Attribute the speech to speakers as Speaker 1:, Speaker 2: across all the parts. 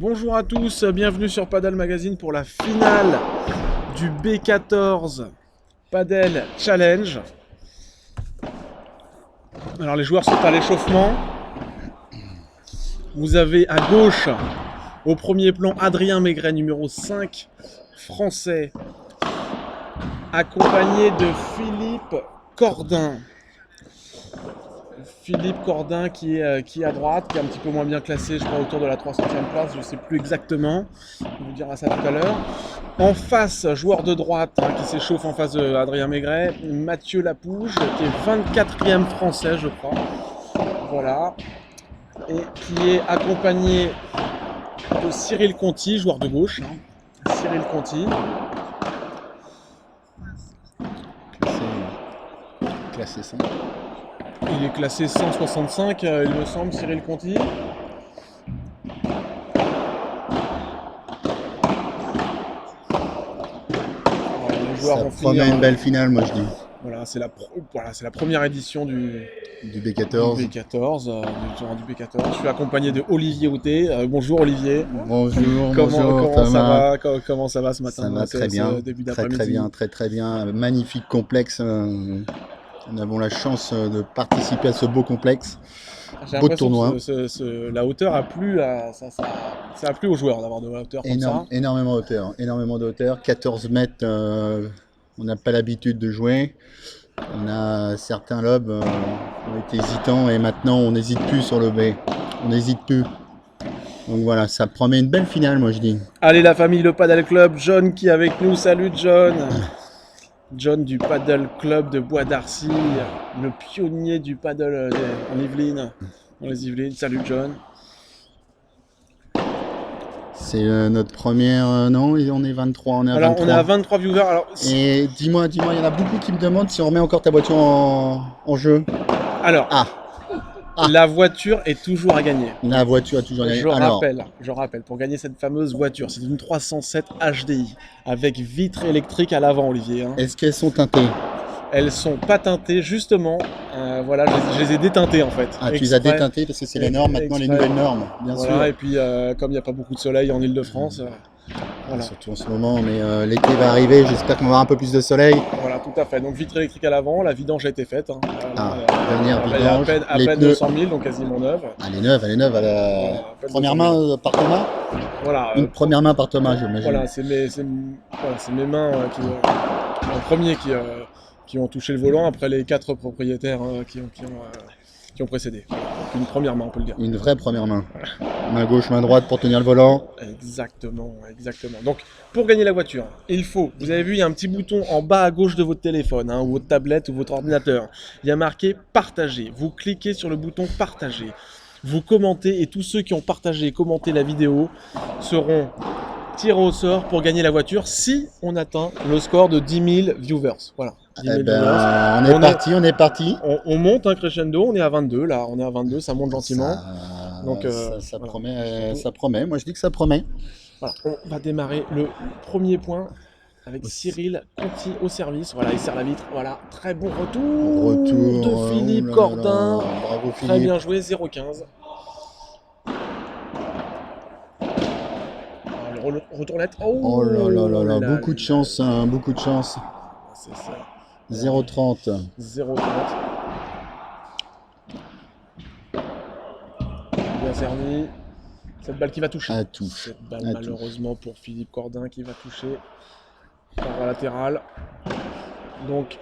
Speaker 1: Bonjour à tous, bienvenue sur Padel Magazine pour la finale du B14 Padel Challenge. Alors les joueurs sont à l'échauffement. Vous avez à gauche, au premier plan, Adrien Maigret, numéro 5, français, accompagné de Philippe Cordin. Philippe Cordin qui est à droite, qui est un petit peu moins bien classé, je crois autour de la 300e place, je ne sais plus exactement, on vous dira ça tout à l'heure. En face, joueur de droite qui s'échauffe en face d'Adrien Maigret, Mathieu Lapouge, qui est 24e français, je crois. Voilà. Et qui est accompagné de Cyril Conti, joueur de gauche. Cyril Conti.
Speaker 2: Classé 100.
Speaker 1: Il est classé 165, il me semble, Cyril Conti.
Speaker 2: Ça promet une belle finale, moi je dis.
Speaker 1: Voilà, c'est la première édition du
Speaker 2: B14.
Speaker 1: Du B14. Je suis accompagné de Olivier Houtet. Bonjour Olivier.
Speaker 2: Bonjour,
Speaker 1: Comment ça va ce matin?
Speaker 2: Ça va très bien.
Speaker 1: Début
Speaker 2: Très bien. Magnifique complexe. Nous avons la chance de participer à ce beau complexe. Beau tournoi.
Speaker 1: La hauteur a plu, ça a plu aux joueurs d'avoir de la hauteur comme ça.
Speaker 2: Énormément de hauteur. 14 mètres, on n'a pas l'habitude de jouer. On a certains lobes ont été hésitants et maintenant on n'hésite plus sur le B. On n'hésite plus. Donc voilà, ça promet une belle finale, moi je dis.
Speaker 1: Allez la famille, le Padel Club, John qui est avec nous. Salut John. John du Padel Club de Bois d'Arcy, le pionnier du paddle en Yvelines, dans les Yvelines. Salut John.
Speaker 2: C'est notre première... non, on est 23, on est à 23.
Speaker 1: On est à 23 viewers. Alors,
Speaker 2: et dis-moi, il y en a beaucoup qui me demandent si on remet encore ta voiture en jeu.
Speaker 1: Alors, la voiture est toujours à gagner.
Speaker 2: La voiture est toujours à gagner.
Speaker 1: Je rappelle, pour gagner cette fameuse voiture, c'est une 307 HDI avec vitre électrique à l'avant, Olivier.
Speaker 2: Est-ce qu'elles sont teintées?
Speaker 1: Elles sont pas teintées, justement. Voilà, je les ai déteintées en fait.
Speaker 2: Ah, tu les as déteintées parce que c'est les normes maintenant, les nouvelles normes, bien sûr.
Speaker 1: Et puis, comme il n'y a pas beaucoup de soleil en Ile-de-France.
Speaker 2: Voilà. Surtout en ce moment, mais l'été va arriver, j'espère qu'on va avoir un peu plus de soleil.
Speaker 1: Voilà, tout à fait. Donc vitre électrique à l'avant, la vidange a été faite.
Speaker 2: Dernière vidange.
Speaker 1: À peine 200 000, donc quasiment neuve.
Speaker 2: Elle est neuve. Première main par Thomas.
Speaker 1: Voilà.
Speaker 2: Une première main par Thomas, j'imagine.
Speaker 1: Voilà, c'est mes mains en premier qui ont touché le volant, après les 4 propriétaires qui ont précédé. Donc une première main, on peut le dire.
Speaker 2: Une vraie première main. Voilà. Main gauche, main droite pour tenir le volant.
Speaker 1: Exactement. Donc, pour gagner la voiture, vous avez vu, il y a un petit bouton en bas à gauche de votre téléphone, ou votre tablette, ou votre ordinateur. Il y a marqué « Partager ». Vous cliquez sur le bouton « Partager ». Vous commentez, et tous ceux qui ont partagé et commenté la vidéo seront tirés au sort pour gagner la voiture si on atteint le score de 10 000 viewers. Voilà.
Speaker 2: On est parti.
Speaker 1: On monte un crescendo, on est à 22 là, ça monte gentiment.
Speaker 2: Ça promet, moi je dis que ça promet.
Speaker 1: Voilà, on va démarrer le premier point avec Cyril Conti au service. Voilà, il serre la vitre. Voilà, très bon retour de Philippe Cordin.
Speaker 2: Bravo Philippe.
Speaker 1: Très bien joué, 0,15. Le retournette.
Speaker 2: Oh là, beaucoup de chance.
Speaker 1: C'est ça.
Speaker 2: 0,30.
Speaker 1: 0,30. Bien servi. Cette balle qui va toucher. Cette balle malheureusement pour Philippe Cordin qui va toucher par la latérale. Donc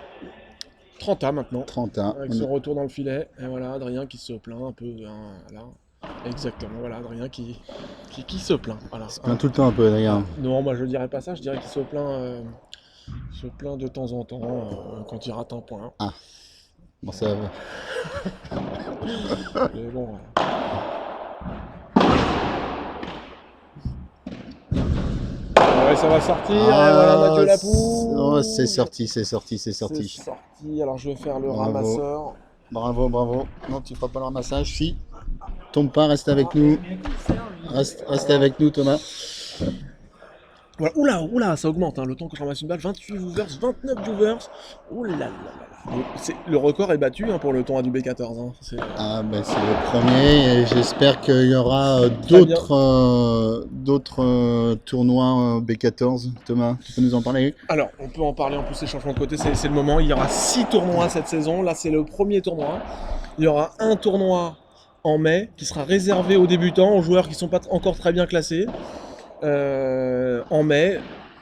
Speaker 1: 30A maintenant.
Speaker 2: 30A.
Speaker 1: Avec ce retour dans le filet. Et voilà, Adrien qui se plaint un peu. Là. Exactement, voilà, Adrien qui se plaint. Voilà.
Speaker 2: Se plaint tout le temps un peu, Adrien.
Speaker 1: Non, moi je dirais pas ça, je dirais qu'il se plaint de temps en temps quand il rate un point.
Speaker 2: Ah, bon ça va.
Speaker 1: Mais bon. Ouais, ça va sortir. Voilà, Mathieu Lapouge.
Speaker 2: Oh, c'est sorti.
Speaker 1: C'est sorti. Alors je vais faire le ramasseur.
Speaker 2: Bravo. Non, tu feras pas le ramassage. Si. Tombe pas, reste avec nous. Reste avec nous, Thomas.
Speaker 1: Voilà. Oula, ça augmente. Le temps que je ramasse une balle. 28 viewers, 29 viewers. Oula. Le record est battu hein, pour le tournoi du B14. Hein.
Speaker 2: Ah ben c'est le premier et j'espère qu'il y aura
Speaker 1: Très bien.
Speaker 2: d'autres tournois B14. Thomas, tu peux nous en parler?
Speaker 1: Alors, on peut en parler en plus, les changements de côté, c'est le moment. Il y aura 6 tournois cette saison. Là, c'est le premier tournoi. Il y aura un tournoi en mai qui sera réservé aux débutants, aux joueurs qui ne sont pas encore très bien classés. En mai,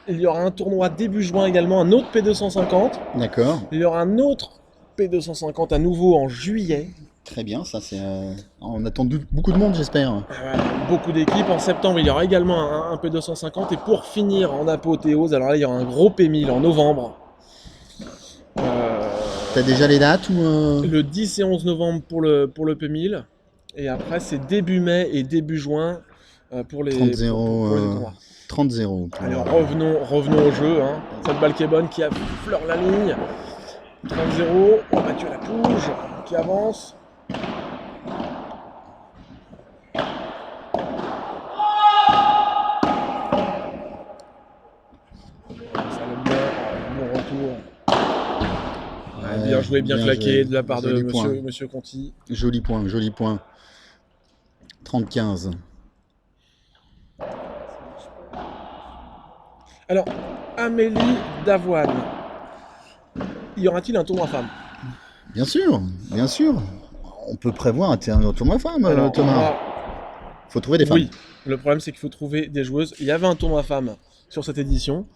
Speaker 1: il y aura un tournoi début juin également, un autre P250.
Speaker 2: D'accord,
Speaker 1: Il y aura un autre P250 à nouveau en juillet.
Speaker 2: très bien, ça c'est... On attend beaucoup de monde j'espère.
Speaker 1: Beaucoup d'équipes. En septembre, il y aura également un P250. Et pour finir en apothéose, alors là, il y aura un gros P1000 en novembre.
Speaker 2: T'as déjà les dates ou
Speaker 1: Le 10 et 11 novembre pour le P1000. Et après, c'est début mai et début juin pour les
Speaker 2: 30-0
Speaker 1: tournois.
Speaker 2: 30-0
Speaker 1: Alors revenons au jeu. Hein. Cette balle qui est bonne, qui affleure la ligne. 30-0. On a battu la Pouge qui avance. Ça l'aime bien. Bon retour. Ouais, bien joué, bien claqué
Speaker 2: joué.
Speaker 1: de la part de
Speaker 2: Joli point.
Speaker 1: monsieur Conti.
Speaker 2: Joli point, joli point. 30-15.
Speaker 1: Alors, Amélie Davoine. Y aura-t-il un tournoi femme?
Speaker 2: Bien sûr, bien sûr. On peut prévoir un tournoi femme,
Speaker 1: Alors,
Speaker 2: Thomas.
Speaker 1: moi,
Speaker 2: Faut trouver des femmes.
Speaker 1: oui, le problème c'est qu'il faut trouver des joueuses. Il y avait un tournoi femme sur cette édition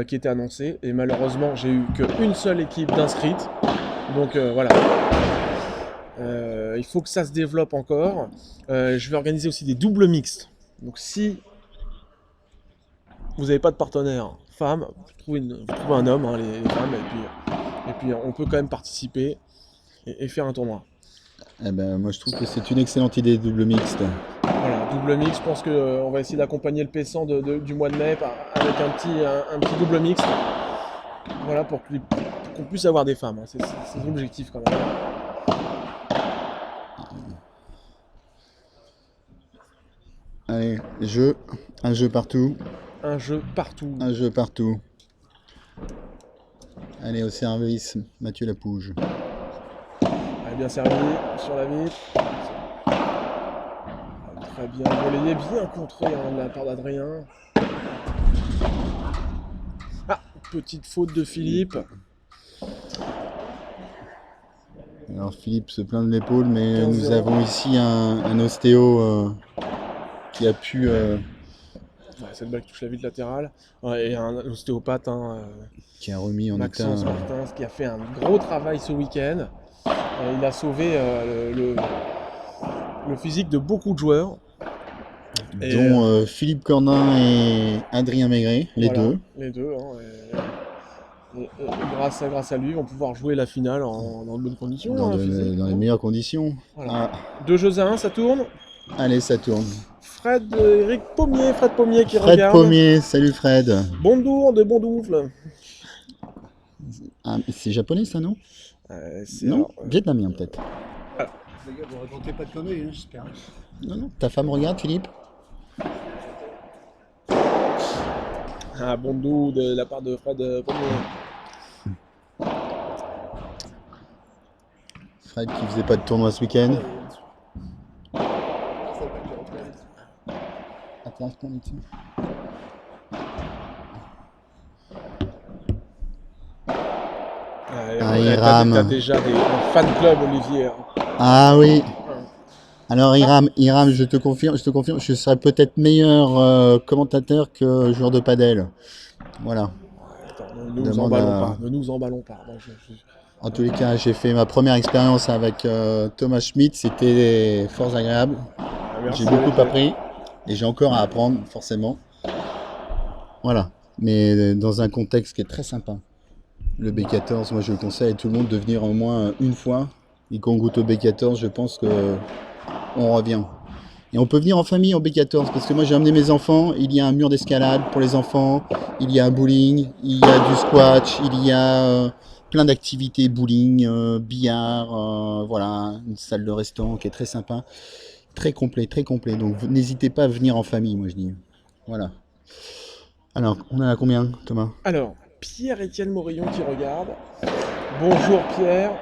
Speaker 1: qui était annoncé et malheureusement j'ai eu qu'une seule équipe d'inscrites. Donc voilà. Il faut que ça se développe encore. Je vais organiser aussi des doubles mixtes. Donc si vous n'avez pas de partenaire femme, vous trouvez un homme, hein, les femmes, et puis on peut quand même participer et faire un tournoi.
Speaker 2: Eh ben, moi je trouve que c'est une excellente idée, double mixte.
Speaker 1: Voilà, double mix, je pense qu'on va essayer d'accompagner le P100 du mois de mai avec un petit double mix. Voilà, pour qu'on puisse avoir des femmes. Hein. C'est l'objectif quand même.
Speaker 2: Allez, un jeu partout,
Speaker 1: Un jeu partout.
Speaker 2: un jeu partout. Allez, au service, Mathieu Lapouge.
Speaker 1: Elle est bien servi sur la vitre. Très bien relayé, bien contré hein, de la part d'Adrien. Ah, petite faute de Philippe.
Speaker 2: Alors Philippe se plaint de l'épaule, mais
Speaker 1: 15-0.
Speaker 2: nous avons ici un ostéo qui a pu...
Speaker 1: Ouais, cette balle qui touche la vitre latérale. Ouais, et un ostéopathe, hein,
Speaker 2: qui a remis en état...
Speaker 1: Maxence Martins, qui a fait un gros travail ce week-end. Il a sauvé le physique de beaucoup de joueurs.
Speaker 2: dont Philippe Cornin et Adrien Maigret, les
Speaker 1: voilà,
Speaker 2: deux.
Speaker 1: Les deux. Hein, et grâce à lui, on va pouvoir jouer la finale dans de bonnes conditions.
Speaker 2: Dans,
Speaker 1: hein,
Speaker 2: de-
Speaker 1: physique,
Speaker 2: dans les
Speaker 1: hein.
Speaker 2: meilleures conditions.
Speaker 1: Voilà.
Speaker 2: Ah,
Speaker 1: 2 jeux à 1, ça tourne.
Speaker 2: allez, ça tourne.
Speaker 1: Fred Pommier qui
Speaker 2: Fred
Speaker 1: regarde.
Speaker 2: Pommier, salut Fred.
Speaker 1: Bondour de Bondoufle.
Speaker 2: Ah, c'est japonais ça, non? Non,
Speaker 1: Alors,
Speaker 2: vietnamien peut-être.
Speaker 3: Les gars, vous racontez pas de conneries, hein, j'espère.
Speaker 2: Non, non. Ta femme regarde, Philippe?
Speaker 1: un Bondou de la part de Fred Pommier.
Speaker 2: Fred qui faisait pas de tournoi ce week-end. Attends, je t'en ai dessus. Il rame.
Speaker 1: T'as déjà un fan club, Olivier. Hein.
Speaker 2: Ah oui. Alors Iram, je te confirme, je serais peut-être meilleur commentateur que joueur de padel. Voilà.
Speaker 1: Attends, ne nous
Speaker 2: Demande
Speaker 1: emballons
Speaker 2: à-
Speaker 1: pas. Ne nous emballons pas. Bon,
Speaker 2: En tous les cas, j'ai fait ma première expérience avec Thomas Schmidt, c'était fort agréable.
Speaker 1: merci,
Speaker 2: J'ai beaucoup
Speaker 1: Olivier.
Speaker 2: appris et j'ai encore à apprendre, forcément. Voilà. Mais dans un contexte qui est très sympa. Le B14, moi je conseille à tout le monde de venir au moins une fois. Et qu'on goûte au B14, je pense que on revient. Et on peut venir en famille au B14 parce que moi j'ai amené mes enfants. Il y a un mur d'escalade pour les enfants, il y a un bowling, il y a du squash, il y a plein d'activités, bowling, billard, voilà, une salle de restaurant qui est très sympa, très complet, très complet. Donc n'hésitez pas à venir en famille, moi je dis. Voilà. Alors, on a combien, Thomas?
Speaker 1: Alors, Pierre-Étienne Morillon qui regarde. Bonjour Pierre.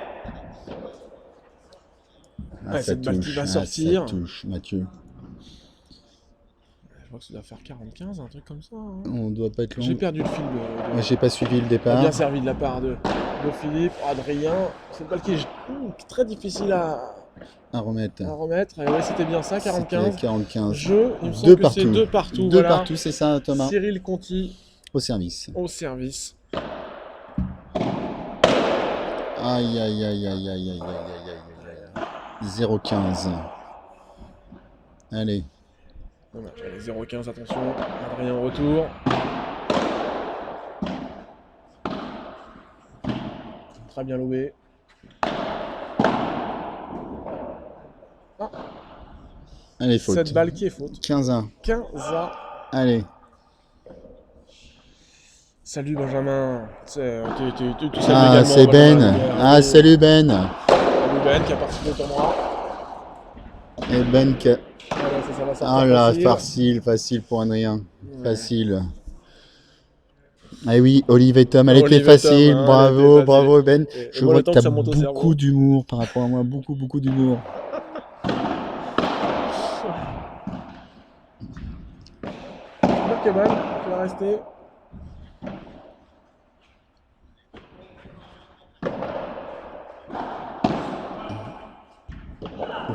Speaker 2: Ah,
Speaker 1: Ouais,
Speaker 2: ça
Speaker 1: cette balle qui
Speaker 2: touche,
Speaker 1: va sortir.
Speaker 2: ça touche, Mathieu.
Speaker 1: Je crois que ça doit faire 40-15, un truc comme ça. Hein.
Speaker 2: On doit pas être long.
Speaker 1: J'ai perdu le fil
Speaker 2: Moi, j'ai pas suivi le départ.
Speaker 1: bien servi de la part de Philippe, Adrien. Cette balle qui est très difficile à
Speaker 2: remettre.
Speaker 1: remettre. Et ouais, c'était bien ça, 45.
Speaker 2: 45.
Speaker 1: Jeu, il me semble que c'est 2 partout.
Speaker 2: Deux
Speaker 1: Voilà.
Speaker 2: partout, c'est ça, Thomas.
Speaker 1: Cyril Conti
Speaker 2: Au service.
Speaker 1: au service.
Speaker 2: Aïe, aïe, aïe, aïe, aïe, aïe, aïe, aïe, aïe, aïe. 0,15. Allez.
Speaker 1: Dommage. Allez, 0-15, attention. Adrien au retour. Très bien lobé.
Speaker 2: Allez, faute.
Speaker 1: Cette balle qui est faute.
Speaker 2: 15-1.
Speaker 1: 15 à...
Speaker 2: Allez.
Speaker 1: Salut Benjamin. Tu salues
Speaker 2: Ah,
Speaker 1: également
Speaker 2: c'est
Speaker 1: Benjamin
Speaker 2: Ben.
Speaker 1: Laguerre.
Speaker 2: Ah, salut Ben.
Speaker 1: Salut Ben qui a participé au tournoi.
Speaker 2: Et Ben qui a...
Speaker 1: Voilà, ça va sortir
Speaker 2: Ah là,
Speaker 1: facile.
Speaker 2: facile pour Adrien.
Speaker 1: Ouais.
Speaker 2: Facile. Ah oui, Olive et Tom, elle
Speaker 1: Olive
Speaker 2: était
Speaker 1: et Tom,
Speaker 2: facile.
Speaker 1: hein, elle
Speaker 2: Bravo,
Speaker 1: était
Speaker 2: bravo Ben.
Speaker 1: Et
Speaker 2: Je
Speaker 1: moi,
Speaker 2: vois
Speaker 1: le temps
Speaker 2: que
Speaker 1: que
Speaker 2: tu
Speaker 1: ça
Speaker 2: as
Speaker 1: monte au cerveau.
Speaker 2: beaucoup d'humour par rapport à moi. Beaucoup d'humour.
Speaker 1: Pokémon qui va rester.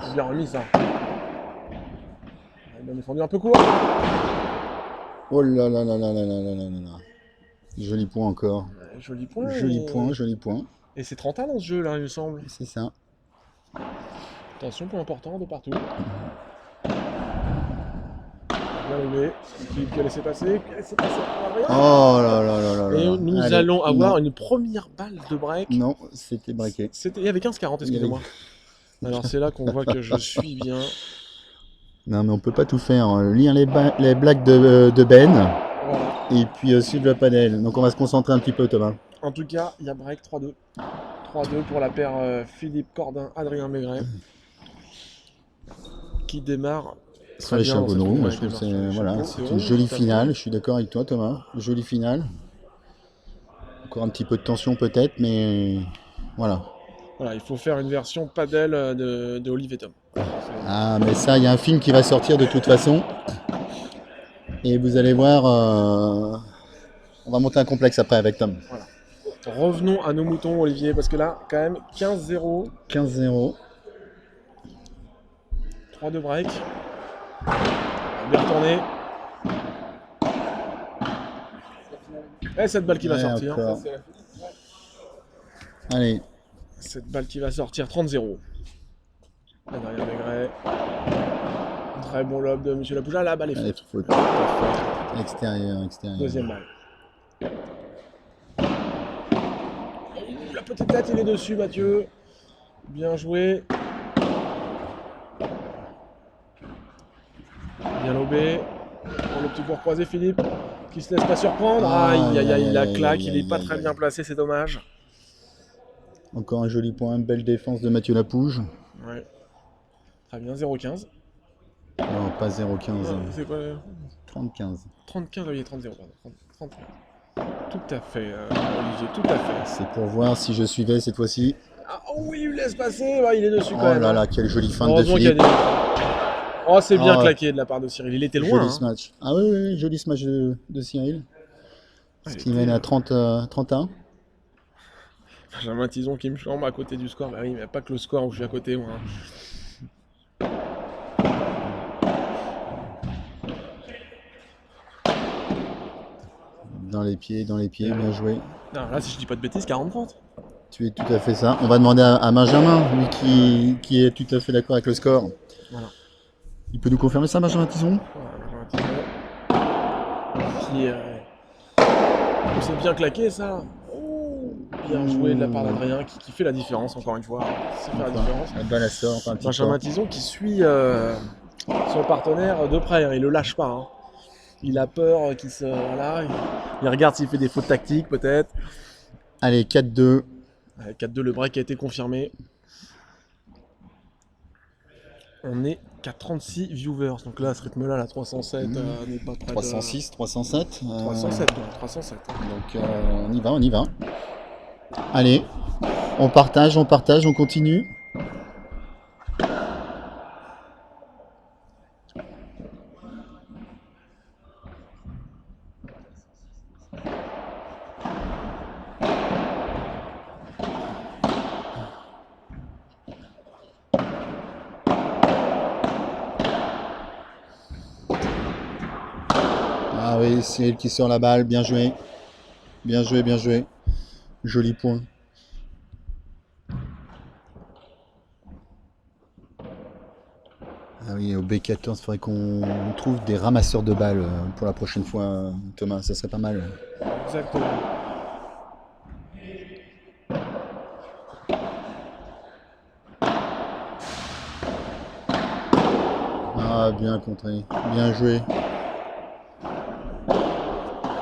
Speaker 1: C'est bien remis ça. Bien défendu, un peu court.
Speaker 2: Oh là là là là là là là là là. Joli point encore.
Speaker 1: Joli point.
Speaker 2: Joli point.
Speaker 1: Et c'est 30 dans ce jeu là, il me semble.
Speaker 2: C'est ça.
Speaker 1: Attention, point important de partout. Bien levé. Qui a laissé passer.
Speaker 2: Oh là là là là là.
Speaker 1: Et nous
Speaker 2: Allez,
Speaker 1: allons avoir
Speaker 2: non.
Speaker 1: une première balle de break.
Speaker 2: Non, c'était braqué.
Speaker 1: Il y avait 15-40, excusez-moi. Alors c'est là qu'on voit que je suis bien.
Speaker 2: Non, mais on peut pas tout faire. Lire les blagues de Ben
Speaker 1: Voilà.
Speaker 2: et puis suivre le panel. Donc on va se concentrer un petit peu, Thomas.
Speaker 1: En tout cas, il y a break 3-2. 3-2 pour la paire Philippe Cordin, Adrien Maigret. Qui démarre
Speaker 2: Sur les chapeaux de roue, moi je trouve que
Speaker 1: c'est
Speaker 2: c'est une jolie finale. Je suis d'accord avec toi, Thomas. Jolie finale. Encore un petit peu de tension peut-être, mais voilà.
Speaker 1: Voilà, il faut faire une version padel de Olive et Tom.
Speaker 2: Ah, mais ça, il y a un film qui va sortir de toute façon. Et vous allez voir, on va monter un complexe après avec Tom.
Speaker 1: Voilà. Revenons à nos moutons, Olivier, parce que là, quand même, 15-0.
Speaker 2: 15-0.
Speaker 1: 3-2 break. Bien retourné. Et cette balle qui va sortir.
Speaker 2: Encore. Allez.
Speaker 1: Cette balle qui va sortir, 30-0. Adrien Maigret. Très bon lob de Monsieur Lapouja. La balle est
Speaker 2: Allez,
Speaker 1: faute.
Speaker 2: faute. Extérieur.
Speaker 1: Deuxième balle. La petite tête, il est dessus, Mathieu. Bien joué. Bien lobé. Pour le petit court croisé, Philippe, qui se laisse pas surprendre. Aïe, aïe, aïe, la claque. Il est pas très bien placé, c'est dommage.
Speaker 2: Encore un joli point, belle défense de Mathieu Lapouge.
Speaker 1: Ouais. Très bien, 0-15.
Speaker 2: Non, pas 0,15.
Speaker 1: C'est quoi
Speaker 2: 30-15.
Speaker 1: 30-15, oui, 30-0, pardon. 30. Tout à fait, Olivier, tout à fait.
Speaker 2: C'est pour voir si je suivais cette fois-ci.
Speaker 1: Ah oui, il laisse passer, ouais, il est dessus
Speaker 2: Oh
Speaker 1: quand même.
Speaker 2: là là, quelle jolie fin de
Speaker 1: Heureusement qu'il y a
Speaker 2: Philippe.
Speaker 1: Oh, c'est bien
Speaker 2: Ah.
Speaker 1: claqué de la part de Cyril. Il était loin.
Speaker 2: Joli
Speaker 1: Hein.
Speaker 2: smash. Ah oui, joli smash de Cyril. Ce qui mène à 31.
Speaker 1: Benjamin Tison qui me chambre à côté du score. Bah oui, mais pas que le score où je suis à côté, moi.
Speaker 2: Dans les pieds, bien joué.
Speaker 1: Non, là, si je dis pas de bêtises, 40-30.
Speaker 2: Tu es tout à fait ça. On va demander à Benjamin, lui qui est tout à fait d'accord avec le score.
Speaker 1: Voilà.
Speaker 2: Il peut nous confirmer ça, Benjamin Tison?
Speaker 1: Qui c'est bien claqué ça. Oh, bien joué de la part d'Adrien qui fait la différence encore une fois. C'est faire la différence.
Speaker 2: La balle à sort, encore un petit
Speaker 1: Benjamin
Speaker 2: point.
Speaker 1: Tison qui suit son partenaire de près, hein. Il le lâche pas. Hein. Il a peur qu'il se. Voilà, il regarde s'il fait des fautes tactiques peut-être.
Speaker 2: Allez, 4-2.
Speaker 1: 4-2, le break a été confirmé. On est qui a 36 viewers. Donc là, à ce rythme-là, la 307 n'est pas près
Speaker 2: 306, 307.
Speaker 1: de... 307, donc 307.
Speaker 2: Donc on y va, on y va. Allez, on partage, on continue. Ah oui, c'est elle qui sort la balle, bien joué. Bien joué, bien joué. Joli point. Ah oui, au B14, il faudrait qu'on trouve des ramasseurs de balles pour la prochaine fois, Thomas, ça serait pas mal.
Speaker 1: Exactement.
Speaker 2: Ah, bien contré, bien joué.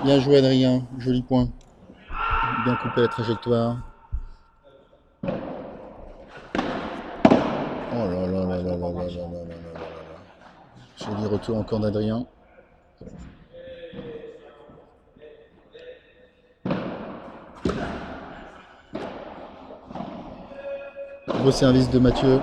Speaker 2: Bien joué, Adrien, joli point. Bien coupé la trajectoire. Oh là là là là là là là là là là là. Joli retour encore d'Adrien. Beau service de Mathieu.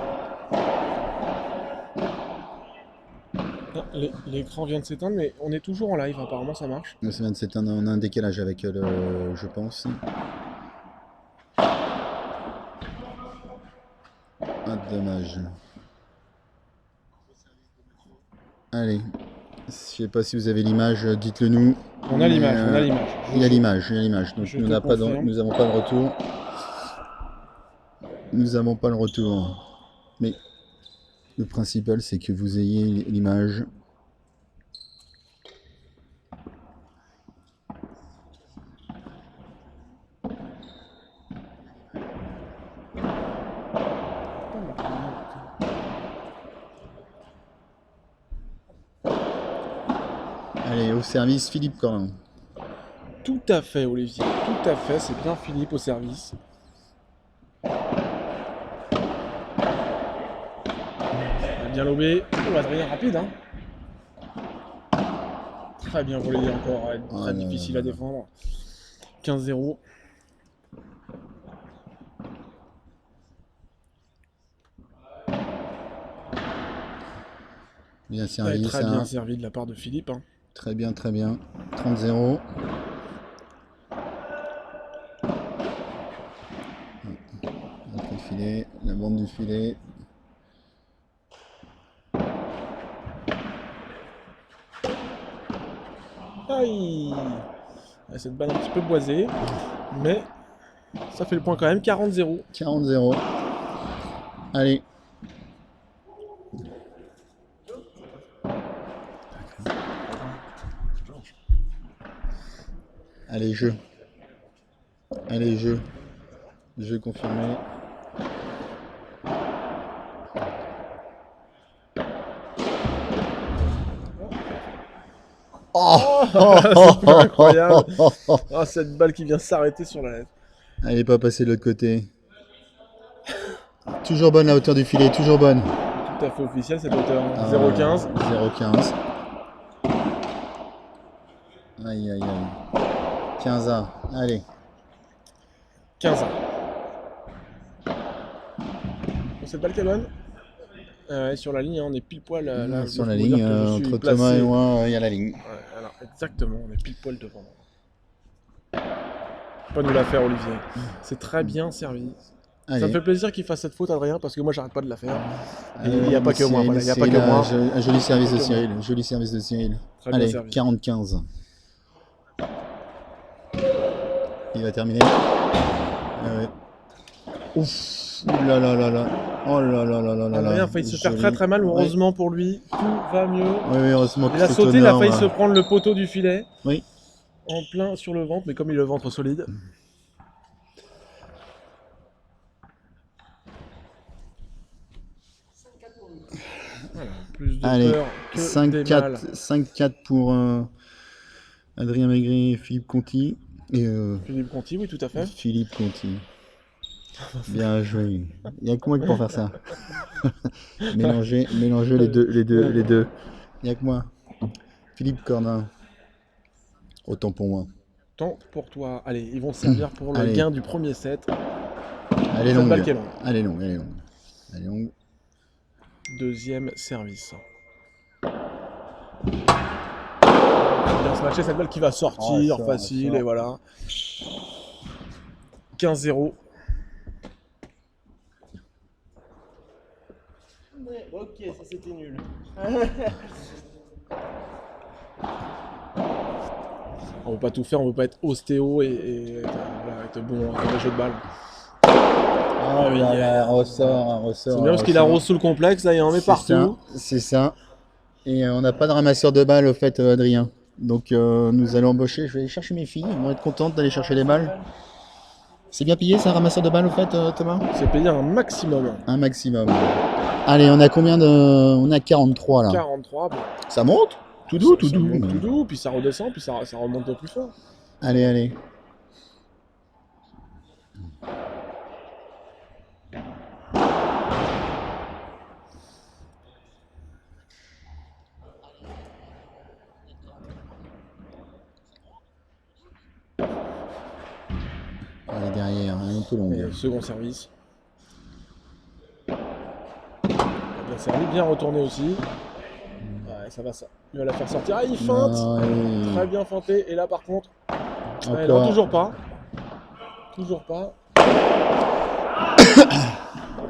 Speaker 1: Ah, l'écran vient de s'éteindre, mais on est toujours en live, apparemment ça marche.
Speaker 2: Ça vient de s'éteindre, on a un décalage avec le, je pense. Ah, dommage. Allez, je sais pas si vous avez l'image, dites-le nous.
Speaker 1: On a l'image, on a
Speaker 2: Mais,
Speaker 1: l'image.
Speaker 2: Il y a l'image, il y a l'image. Donc
Speaker 1: Je
Speaker 2: nous
Speaker 1: te
Speaker 2: n'avons pas de,
Speaker 1: confirme.
Speaker 2: nous n'avons pas de retour. Nous n'avons pas le retour. Mais le principal, c'est que vous ayez l'image. Allez, au service, Philippe Corlin.
Speaker 1: Tout à fait, Olivier, tout à fait, c'est bien Philippe au service. Bien lobé. Oh, Adrien rapide, hein. Très bien volé encore, ouais,
Speaker 2: Oh
Speaker 1: très
Speaker 2: là
Speaker 1: difficile
Speaker 2: là
Speaker 1: à
Speaker 2: là.
Speaker 1: défendre. 15-0.
Speaker 2: Bien
Speaker 1: Ouais,
Speaker 2: servi,
Speaker 1: très
Speaker 2: ça.
Speaker 1: bien servi de la part de Philippe. Hein.
Speaker 2: Très bien, très bien. 30-0. L'entrée de filet, la bande du filet.
Speaker 1: Aïe. Ouais, cette balle un petit peu boisée, mais ça fait le point quand même, 40-0.
Speaker 2: 40-0. Allez. Allez, jeu. Allez, jeu. Jeu confirmé. Oh,
Speaker 1: C'est incroyable. Ah, cette balle qui vient s'arrêter sur la lettre.
Speaker 2: Elle n'est pas passée de l'autre côté. Toujours bonne la hauteur du filet, toujours bonne.
Speaker 1: Tout à fait officiel cette hauteur.
Speaker 2: Ah,
Speaker 1: 0,15.
Speaker 2: 0,15. Aïe, aïe, aïe. 15 A. Allez.
Speaker 1: 15 ans. Bon, cette balle qui est bonne. Sur la ligne, hein, on est pile poil là.
Speaker 2: Sur
Speaker 1: je
Speaker 2: la
Speaker 1: peux vous
Speaker 2: ligne,
Speaker 1: dire que je suis
Speaker 2: entre
Speaker 1: placé-
Speaker 2: Thomas et moi, il y a la ligne.
Speaker 1: Ouais, alors, exactement, on est pile poil devant. Pas nous la faire, Olivier. C'est très bien servi.
Speaker 2: Allez.
Speaker 1: Ça me fait plaisir qu'il fasse cette faute, Adrien, parce que moi, j'arrête pas de la faire. Et il n'y a pas que moi.
Speaker 2: Cyril,
Speaker 1: Voilà, il n'y a pas
Speaker 2: Cyril
Speaker 1: que
Speaker 2: a
Speaker 1: moi.
Speaker 2: Un joli service de
Speaker 1: Pas que moi.
Speaker 2: Cyril. Joli service de Cyril.
Speaker 1: Très bien
Speaker 2: Allez,
Speaker 1: servi.
Speaker 2: 40-15. Il va terminer. Ah ouais. Ouf. Ouh là là là là. Oh là là là là là là.
Speaker 1: Adrien a failli se faire
Speaker 2: Joli.
Speaker 1: très très mal.
Speaker 2: Ouais.
Speaker 1: Heureusement pour lui, tout va mieux.
Speaker 2: Oui, oui, heureusement
Speaker 1: Il a
Speaker 2: que
Speaker 1: sauté, il a
Speaker 2: honneur,
Speaker 1: failli se prendre le poteau du filet.
Speaker 2: Oui.
Speaker 1: En plein sur le ventre, mais comme il a le ventre solide. Voilà, plus de
Speaker 2: Allez,
Speaker 1: peur que des mal.
Speaker 2: 5-4 pour Adrien Maigret et Philippe Conti. Et
Speaker 1: Philippe Conti, oui, tout à fait.
Speaker 2: Philippe Conti. Bien joué. Il n'y a que moi pour faire ça. Mélanger les deux. Il n'y a que moi. Philippe Cornin. Autant pour moi.
Speaker 1: Tant pour toi. Allez, ils vont servir pour le
Speaker 2: Allez.
Speaker 1: gain du premier set.
Speaker 2: Elle est
Speaker 1: Cette balle
Speaker 2: longue.
Speaker 1: qui est longue.
Speaker 2: Elle est longue, elle est longue. Elle est longue.
Speaker 1: Deuxième service. Bien se matcher, cette balle qui va sortir
Speaker 2: Oh, elle sort,
Speaker 1: facile
Speaker 2: elle sort.
Speaker 1: et voilà. 15-0.
Speaker 4: Ok, ça c'était nul.
Speaker 1: On veut pas tout faire, on veut pas être ostéo et voilà, être bon dans les jeux de balle.
Speaker 2: Oh là là, un ressort.
Speaker 1: C'est bien parce qu'il arrose sous le complexe, là il en met partout.
Speaker 2: C'est ça. Et on n'a pas de ramasseur de balles au fait, Adrien. Donc nous allons embaucher. Je vais aller chercher mes filles. Elles vont être contentes d'aller chercher les balles. C'est bien payé ça, un ramasseur de balles au fait, Thomas?
Speaker 1: C'est payé un maximum.
Speaker 2: Un maximum. Allez, on a combien de. On a 43 là.
Speaker 1: 43, bon,
Speaker 2: Ça monte? Tout doux, tout
Speaker 1: ça
Speaker 2: doux.
Speaker 1: monte tout doux, puis ça redescend, puis ça remonte plus fort.
Speaker 2: Allez, allez. Elle est derrière, elle est un peu
Speaker 1: Et
Speaker 2: longue.
Speaker 1: second service. Bien servi, bien retourné aussi. Ouais, ça va ça. Il va la faire sortir. Ah, il feinte.
Speaker 2: Ouais.
Speaker 1: Très bien feinté. Et là par contre, ouais, non,
Speaker 2: Encore.
Speaker 1: toujours pas. Toujours pas.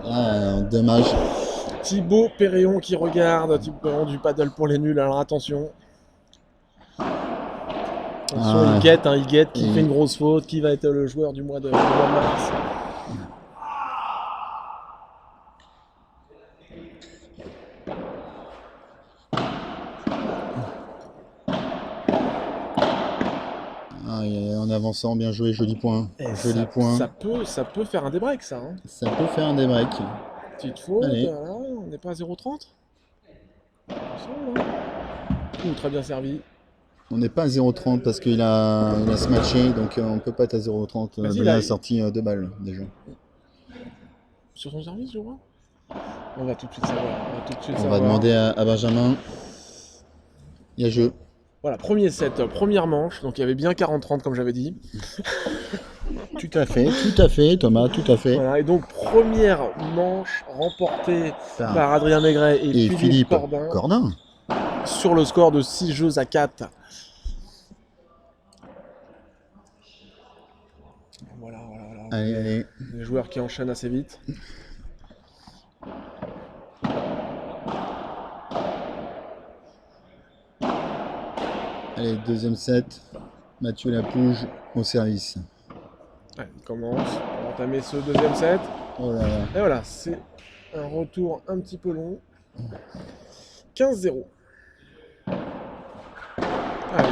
Speaker 2: Ah, dommage.
Speaker 1: Thibaut Péréon qui regarde. Thibaut Péréon du paddle pour les nuls. Alors attention. Attention,
Speaker 2: Ah.
Speaker 1: il guette qui
Speaker 2: Et-
Speaker 1: fait une grosse faute. Qui va être le joueur du mois de mars.
Speaker 2: En avançant, bien joué, joli point.
Speaker 1: Et
Speaker 2: Joli
Speaker 1: ça,
Speaker 2: point.
Speaker 1: ça peut faire un débreak ça. Hein.
Speaker 2: Ça peut faire un débreak.
Speaker 1: Petite faute.
Speaker 2: Allez.
Speaker 1: Voilà, on n'est pas à 0,30. Attention, là. Ouh, très bien servi.
Speaker 2: On n'est pas à 0,30 parce qu'il a se matché, donc on peut pas être à 0,30.
Speaker 1: Vas-y,
Speaker 2: Il
Speaker 1: là,
Speaker 2: a
Speaker 1: il-
Speaker 2: sorti 2 balles déjà.
Speaker 1: Sur son service, je vois. On va tout de suite savoir. On va tout de suite
Speaker 2: On
Speaker 1: savoir.
Speaker 2: va demander à Benjamin. Il y a jeu.
Speaker 1: Voilà, premier set, première manche. Donc il y avait bien 40-30 comme j'avais dit.
Speaker 2: Tout à fait, Thomas, tout à fait.
Speaker 1: Voilà, et donc première manche remportée
Speaker 2: Par-
Speaker 1: par Adrien Maigret et,
Speaker 2: Et Philippe
Speaker 1: Cordin
Speaker 2: Cordin.
Speaker 1: sur le score de 6 jeux à 4. Voilà.
Speaker 2: Allez, allez.
Speaker 1: Les joueurs qui enchaînent assez vite.
Speaker 2: Allez, deuxième set. Mathieu Lapouge au service.
Speaker 1: Allez, on commence. On va entamer ce deuxième set.
Speaker 2: Oh là là.
Speaker 1: Et voilà, c'est un retour un petit peu long. 15-0. Allez.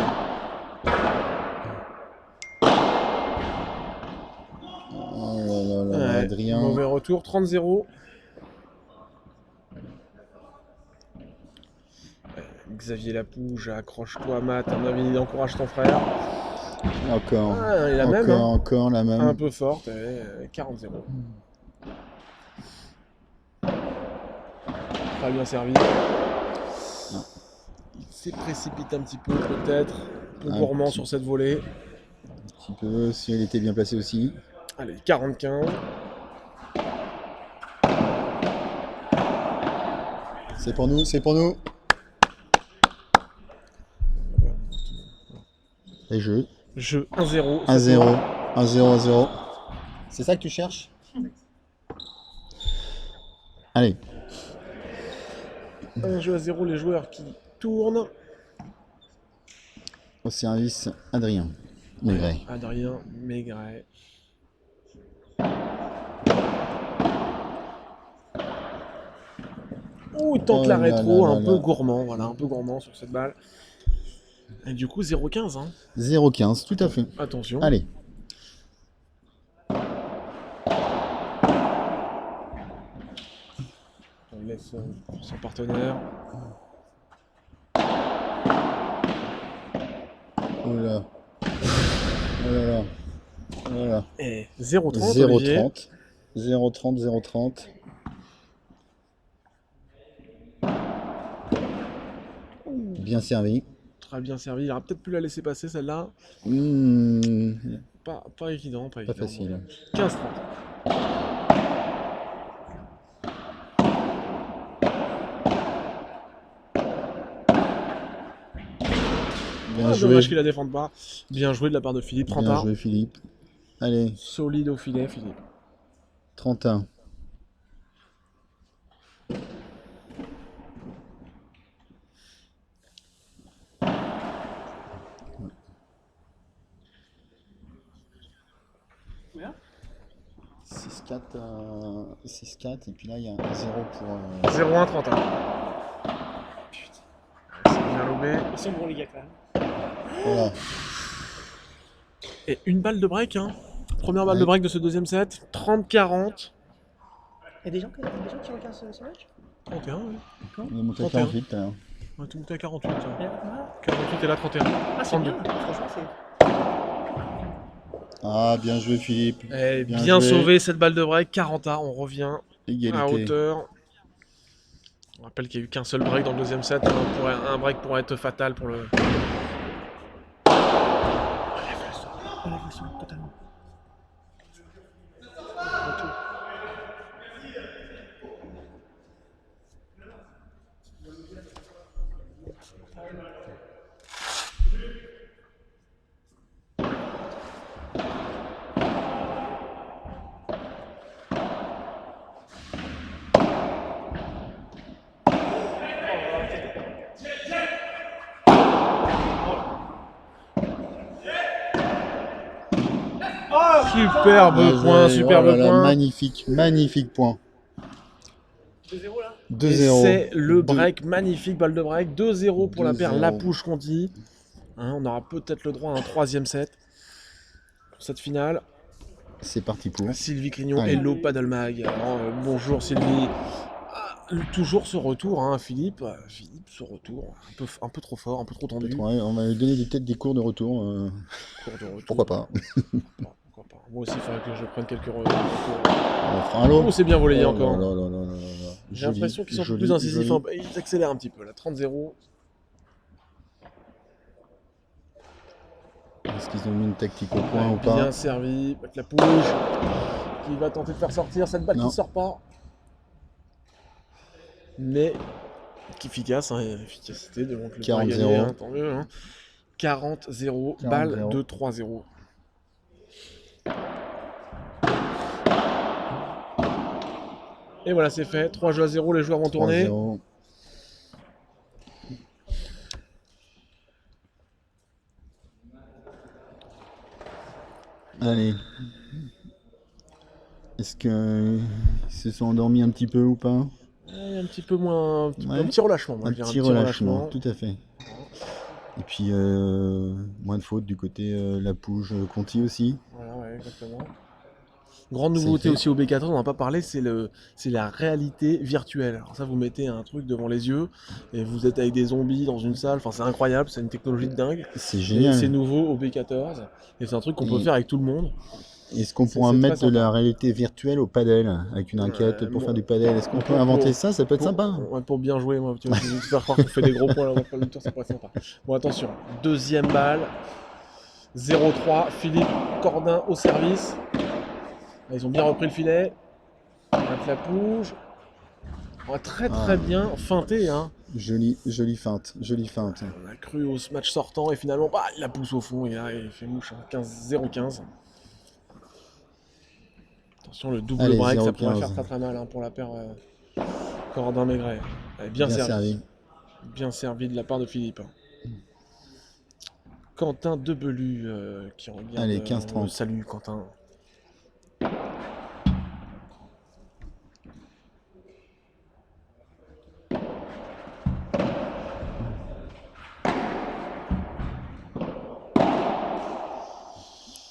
Speaker 2: Oh là là là,
Speaker 1: Ouais,
Speaker 2: Adrien.
Speaker 1: mauvais retour, 30-0. Xavier Lapouge, accroche-toi Matt, à mon avis, il encourage ton frère.
Speaker 2: Encore.
Speaker 1: Ah, il a même, hein.
Speaker 2: Encore la même.
Speaker 1: Un peu forte, 40-0. Très bien servi. Il s'est précipité un petit peu peut-être. Un peu
Speaker 2: Un
Speaker 1: gourmand
Speaker 2: petit-
Speaker 1: sur cette volée.
Speaker 2: Un petit peu, si elle était bien placée aussi.
Speaker 1: Allez, 40-15.
Speaker 2: C'est pour nous, c'est pour nous. Et jeu.
Speaker 1: Jeu 1-0.
Speaker 2: 1-0. 1-0, 1-0. C'est ça que tu cherches? Allez.
Speaker 1: Un jeu à 0, les joueurs qui tournent.
Speaker 2: Au service, Adrien Maigret.
Speaker 1: Adrien Maigret. Oh, il tente
Speaker 2: Oh
Speaker 1: la
Speaker 2: là
Speaker 1: rétro,
Speaker 2: là
Speaker 1: un
Speaker 2: là
Speaker 1: peu
Speaker 2: là.
Speaker 1: gourmand, voilà, un peu gourmand sur cette balle. Et du coup, 0-15, hein.
Speaker 2: 0-15, tout à fait.
Speaker 1: Attention.
Speaker 2: Allez.
Speaker 1: On laisse son partenaire.
Speaker 2: Oh là. Oh là là. Oh là là.
Speaker 1: Et 0-30, Olivier.
Speaker 2: 0-30. 0,30, 0,30. Bien servi.
Speaker 1: Très bien servi. Il aurait peut-être pu la laisser passer celle-là. Pas évident, pas évident.
Speaker 2: facile.
Speaker 1: 15-30.
Speaker 2: Bien joué.
Speaker 1: Dommage qu'il la défende pas. Bien joué de la part de Philippe. 30
Speaker 2: Bien joué, Philippe. Allez,
Speaker 1: Solide au filet, Philippe.
Speaker 2: 31.
Speaker 4: Combien
Speaker 2: 6-4, 6-4, et puis là il y a un 0 pour...
Speaker 1: 0-1, 31. Putain. C'est bien lobé.
Speaker 4: Ils sont bons les gars quand même.
Speaker 2: Voilà.
Speaker 1: Et une balle de break, hein. Première balle
Speaker 2: Ouais.
Speaker 1: de break de ce deuxième set. 30-40.
Speaker 4: Il y a des gens qui regardent ce match
Speaker 1: 31, oui.
Speaker 2: On est monté à
Speaker 1: 31.
Speaker 2: 48 tout à l'heure.
Speaker 1: On est tout monté à 48. hein.
Speaker 4: Il y en a combien
Speaker 1: 48 et là 31.
Speaker 4: Ah, c'est
Speaker 1: 32.
Speaker 4: bien. Franchement, c'est.
Speaker 2: Ah, bien joué, Philippe.
Speaker 1: Eh,
Speaker 2: Bien
Speaker 1: bien
Speaker 2: joué.
Speaker 1: sauvé cette balle de break. 40 on revient à
Speaker 2: Égalité.
Speaker 1: hauteur. On rappelle qu'il n'y a eu qu'un seul break dans le deuxième set. Un break pourrait être fatal pour le.
Speaker 4: Enlève le son, totalement.
Speaker 1: Superbe
Speaker 2: Bien
Speaker 1: point,
Speaker 2: joué.
Speaker 1: superbe
Speaker 2: Oh là là,
Speaker 1: point.
Speaker 2: magnifique, magnifique point.
Speaker 4: 2-0 là
Speaker 2: 2-0.
Speaker 1: C'est le
Speaker 2: Deux-
Speaker 1: break, magnifique balle de break. 2-0 pour la paire
Speaker 2: 2-0.
Speaker 1: Lapouche-Conti. Hein, on aura peut-être le droit à un troisième set pour cette finale.
Speaker 2: C'est parti pour.
Speaker 1: Sylvie Crignon,
Speaker 2: Allez.
Speaker 1: hello Paddle Mag. Alors, bonjour Sylvie. Ah, toujours ce retour, hein, Philippe. Philippe, ce retour, un peu trop fort, un peu trop tendu.
Speaker 2: Ouais, on va lui donner des cours de retour.
Speaker 1: Cours de retour.
Speaker 2: Pourquoi pas.
Speaker 1: Pourquoi pas. Moi aussi, il faudrait que je prenne quelques retours.
Speaker 2: On fera un lot.
Speaker 1: Oh, c'est bien volé
Speaker 2: Oh
Speaker 1: encore.
Speaker 2: là là là là là là.
Speaker 1: J'ai
Speaker 2: Joli,
Speaker 1: l'impression qu'ils sont un peu
Speaker 2: joli,
Speaker 1: plus incisifs.
Speaker 2: joli.
Speaker 1: Ils accélèrent un petit peu, là. 30-0.
Speaker 2: Est-ce qu'ils ont mis une tactique au point ou
Speaker 1: Bien
Speaker 2: pas?
Speaker 1: servi. Avec la pouche qui va tenter de faire sortir cette balle qui
Speaker 2: Non.
Speaker 1: ne sort pas. Mais qui efficace, hein, efficacité de le
Speaker 2: 40-0.
Speaker 1: gagner, hein, tant mieux. Hein. 40-0,
Speaker 2: 40-0.
Speaker 1: balle de 3-0. Et voilà, c'est fait. 3 jeux à 0, les joueurs vont tourner.
Speaker 2: 3-0. Allez. Est-ce qu'ils se sont endormis un petit peu ou pas?
Speaker 1: Un petit peu moins.
Speaker 2: Ouais.
Speaker 1: Un petit relâchement, moi,
Speaker 2: Un
Speaker 1: je dirais,
Speaker 2: petit relâchement, tout à fait. Et puis moins de fautes du côté Lapouge Conti aussi.
Speaker 1: Voilà, ouais, exactement. Grande
Speaker 2: C'est
Speaker 1: nouveauté
Speaker 2: fait.
Speaker 1: aussi au B14, on n'en a pas parlé, c'est la réalité virtuelle. Alors ça, vous mettez un truc devant les yeux et vous êtes avec des zombies dans une salle. Enfin, c'est incroyable, c'est une technologie de dingue.
Speaker 2: C'est
Speaker 1: Et
Speaker 2: génial.
Speaker 1: c'est nouveau au B14 et c'est un truc qu'on peut
Speaker 2: Et-
Speaker 1: faire avec tout le monde.
Speaker 2: Est-ce qu'on
Speaker 1: c'est
Speaker 2: pourra
Speaker 1: très
Speaker 2: mettre de
Speaker 1: sympa.
Speaker 2: la réalité virtuelle au padel avec une raquette pour
Speaker 1: bon.
Speaker 2: faire du padel? Est-ce qu'on peut
Speaker 1: Pour-
Speaker 2: inventer
Speaker 1: pour-
Speaker 2: ça? Ça peut être
Speaker 1: Pour,
Speaker 2: sympa.
Speaker 1: ouais, pour bien jouer, moi, tu vas te faire croire qu'on fait des gros points là, dans le tour, ça pourrait être sympa. Bon, attention, deuxième balle, 0-3, Philippe Cordin au service. Ils ont bien repris le filet. Avec la pouge. Très bien feinté. Hein.
Speaker 2: Jolie feinte, jolie feinte.
Speaker 1: On a cru au match sortant et finalement bah, il la pousse au fond et là il fait mouche. Hein. 0-15. Attention, le double
Speaker 2: Allez,
Speaker 1: break, ça
Speaker 2: 0-15.
Speaker 1: pourrait faire très très mal hein, pour la paire Cordin-Maigret. Bien servi.
Speaker 2: servi.
Speaker 1: Bien servi de la part de Philippe. Quentin Debelu qui regarde.
Speaker 2: Allez, 15-30.
Speaker 1: Salut Quentin.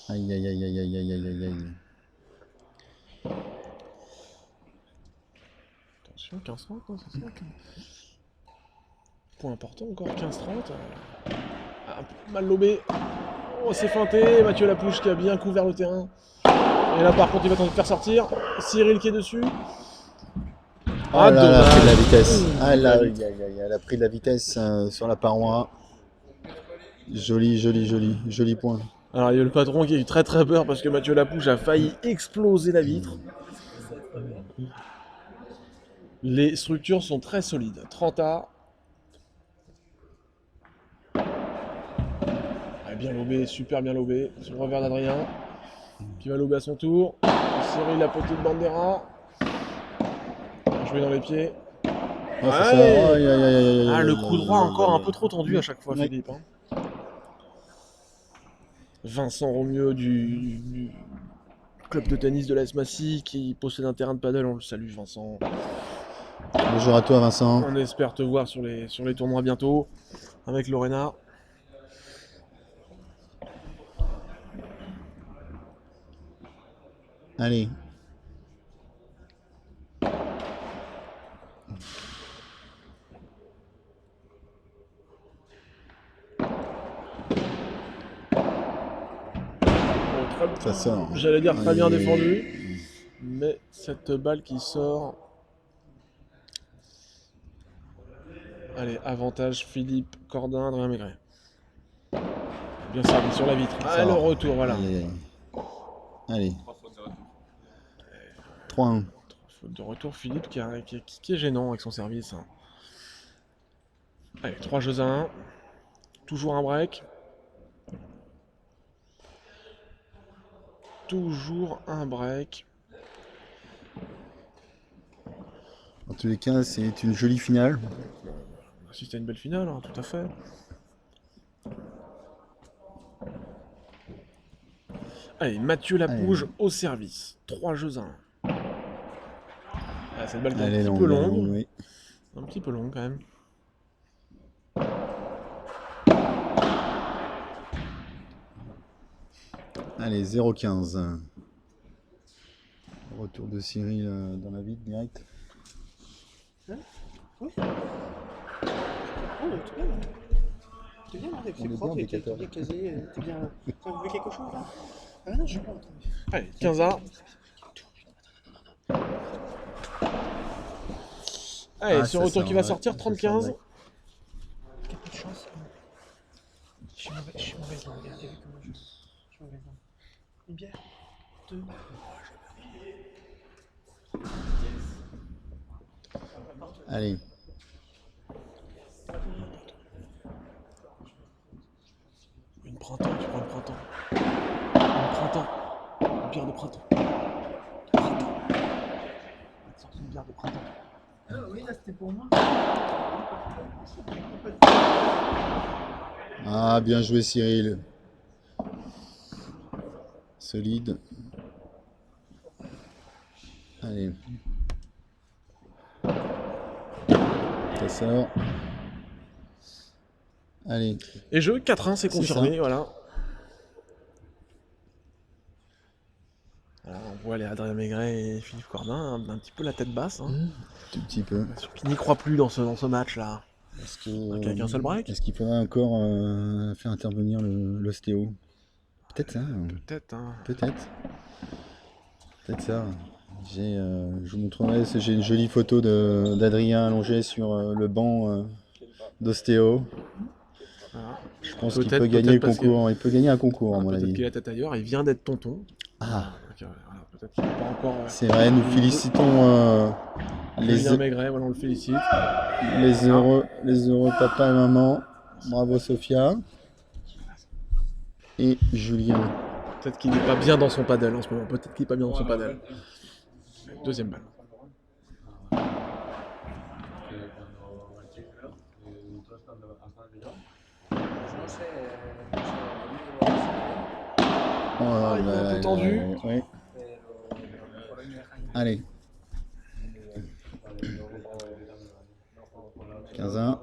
Speaker 2: Aïe aïe aïe aïe aïe aïe aïe aïe aïe.
Speaker 1: Attention, 15-30, hein, c'est ça. Point important encore, 15-30. Un peu mal lobé. Oh, c'est feinté. Mathieu Lapouche qui a bien couvert le terrain. Et là, par contre, il va tenter de faire sortir. Cyril qui est dessus.
Speaker 2: Oh là là, elle a pris de la
Speaker 1: dommage.
Speaker 2: vitesse. Ah là,
Speaker 1: Vite.
Speaker 2: elle a pris de la vitesse sur la paroi. Joli, joli, joli, joli point.
Speaker 1: Alors, il y a le patron qui a eu très très peur parce que Mathieu Lapouche a failli exploser la vitre. Les structures sont très solides. 30A. Ah, bien lobé, super bien lobé. Sur le revers d'Adrien. Qui va lober à son tour. Cyril la petite Bandera. Bien joué dans les pieds.
Speaker 2: Oh, c'est ça.
Speaker 1: Allez.
Speaker 2: Aïe, aïe, aïe, aïe, aïe,
Speaker 1: Ah,
Speaker 2: aïe,
Speaker 1: le
Speaker 2: aïe,
Speaker 1: coup
Speaker 2: aïe,
Speaker 1: droit
Speaker 2: aïe,
Speaker 1: encore
Speaker 2: aïe,
Speaker 1: un peu trop tendu à chaque fois,
Speaker 2: Ouais.
Speaker 1: Philippe. Vincent Romieux du club de tennis de l'AS Massy qui possède un terrain de paddle. On le salue, Vincent.
Speaker 2: Bonjour à toi, Vincent.
Speaker 1: On espère te voir sur les tournois bientôt avec Lorena.
Speaker 2: Allez. Ça sort.
Speaker 1: J'allais dire très bien
Speaker 2: Aïe, aïe, aïe,
Speaker 1: défendu,
Speaker 2: aïe.
Speaker 1: mais cette balle qui sort. Allez, avantage Philippe Cordin, Adrien Maigret. Bien servi sur la vitre. Ah,
Speaker 2: Ça
Speaker 1: le
Speaker 2: va.
Speaker 1: retour, voilà.
Speaker 2: Aïe, aïe, aïe. Allez. 3-1.
Speaker 1: Faute de retour, Philippe qui est gênant avec son service. Allez, 3 jeux à 1. Toujours un break. Toujours un break.
Speaker 2: En tous les cas, c'est une jolie finale.
Speaker 1: On assiste à une belle finale, hein, tout à fait. Allez, Mathieu Lapouge au service. 3 jeux à 1. Ah, cette balle qui est
Speaker 2: Elle est
Speaker 1: un petit
Speaker 2: longue,
Speaker 1: peu
Speaker 2: elle est
Speaker 1: longue.
Speaker 2: longue, oui.
Speaker 1: Un petit peu longue quand même.
Speaker 2: Allez, 0-15. Retour de Cyril dans la vitre direct.
Speaker 4: Oui. Oh, t'es bien, hein. T'es bien, hein,
Speaker 2: On est
Speaker 4: c'est
Speaker 2: bien,
Speaker 4: propre,
Speaker 2: des
Speaker 4: t'es
Speaker 2: 14.
Speaker 4: bien casé, t'es bien. Ça, vous voulez quelque chose là? Ah non, je sais pas, attendez.
Speaker 1: Allez, 15 A. Allez,
Speaker 2: Ah,
Speaker 1: ce
Speaker 2: ça
Speaker 1: retour
Speaker 2: sort,
Speaker 1: qui va
Speaker 2: ouais.
Speaker 1: sortir,
Speaker 2: Ça
Speaker 1: 30-15.
Speaker 2: sort,
Speaker 4: Quel peu de chance. Je suis mauvaise langue, t'as vu comment je suis mauvaise langue. Une bière? 2.
Speaker 2: Allez.
Speaker 1: Une printemps, tu prends une printemps. Une printemps. Une bière de printemps. Printemps. Sorte une bière de printemps.
Speaker 4: Ah oui, là c'était pour moi.
Speaker 2: Ah, bien joué Cyril. Solide. Allez. Ça sort. Allez.
Speaker 1: Et jeu 4-1, c'est
Speaker 2: C'est
Speaker 1: confirmé,
Speaker 2: ça.
Speaker 1: voilà. Voilà, on voit les Adrien Maigret et Philippe Cordin un petit peu la tête basse. Hein.
Speaker 2: Tout petit peu.
Speaker 1: Qui n'y croit plus dans ce match-là. Avec un seul break.
Speaker 2: Est-ce qu'il faudrait encore faire intervenir l'ostéo? Peut-être ça.
Speaker 1: Peut-être, hein.
Speaker 2: Peut-être. Peut-être ça. Je vous montrerai, j'ai une jolie photo d'Adrien allongé sur le banc d'ostéo.
Speaker 1: Voilà.
Speaker 2: Je pense qu'il
Speaker 1: Peut-être,
Speaker 2: peut gagner le
Speaker 1: parce que-
Speaker 2: concours. Il peut gagner un concours, à mon
Speaker 1: Peut-être
Speaker 2: avis.
Speaker 1: qu'il a la tête ailleurs, il vient d'être tonton.
Speaker 2: Ah,
Speaker 1: Donc, voilà, peut-être qu'il n'est pas encore.
Speaker 2: c'est vrai, nous félicitons
Speaker 1: Julien Maigret, voilà, on le félicite.
Speaker 2: les heureux papa et maman. Bravo Sophia. Et Julien.
Speaker 1: Peut-être qu'il n'est pas bien dans son paddle en ce moment. Peut-être qu'il n'est pas bien dans son paddle. Deuxième balle.
Speaker 2: Oh,
Speaker 1: Ah, il est un peu tendu.
Speaker 2: ouais. Allez. 15-1.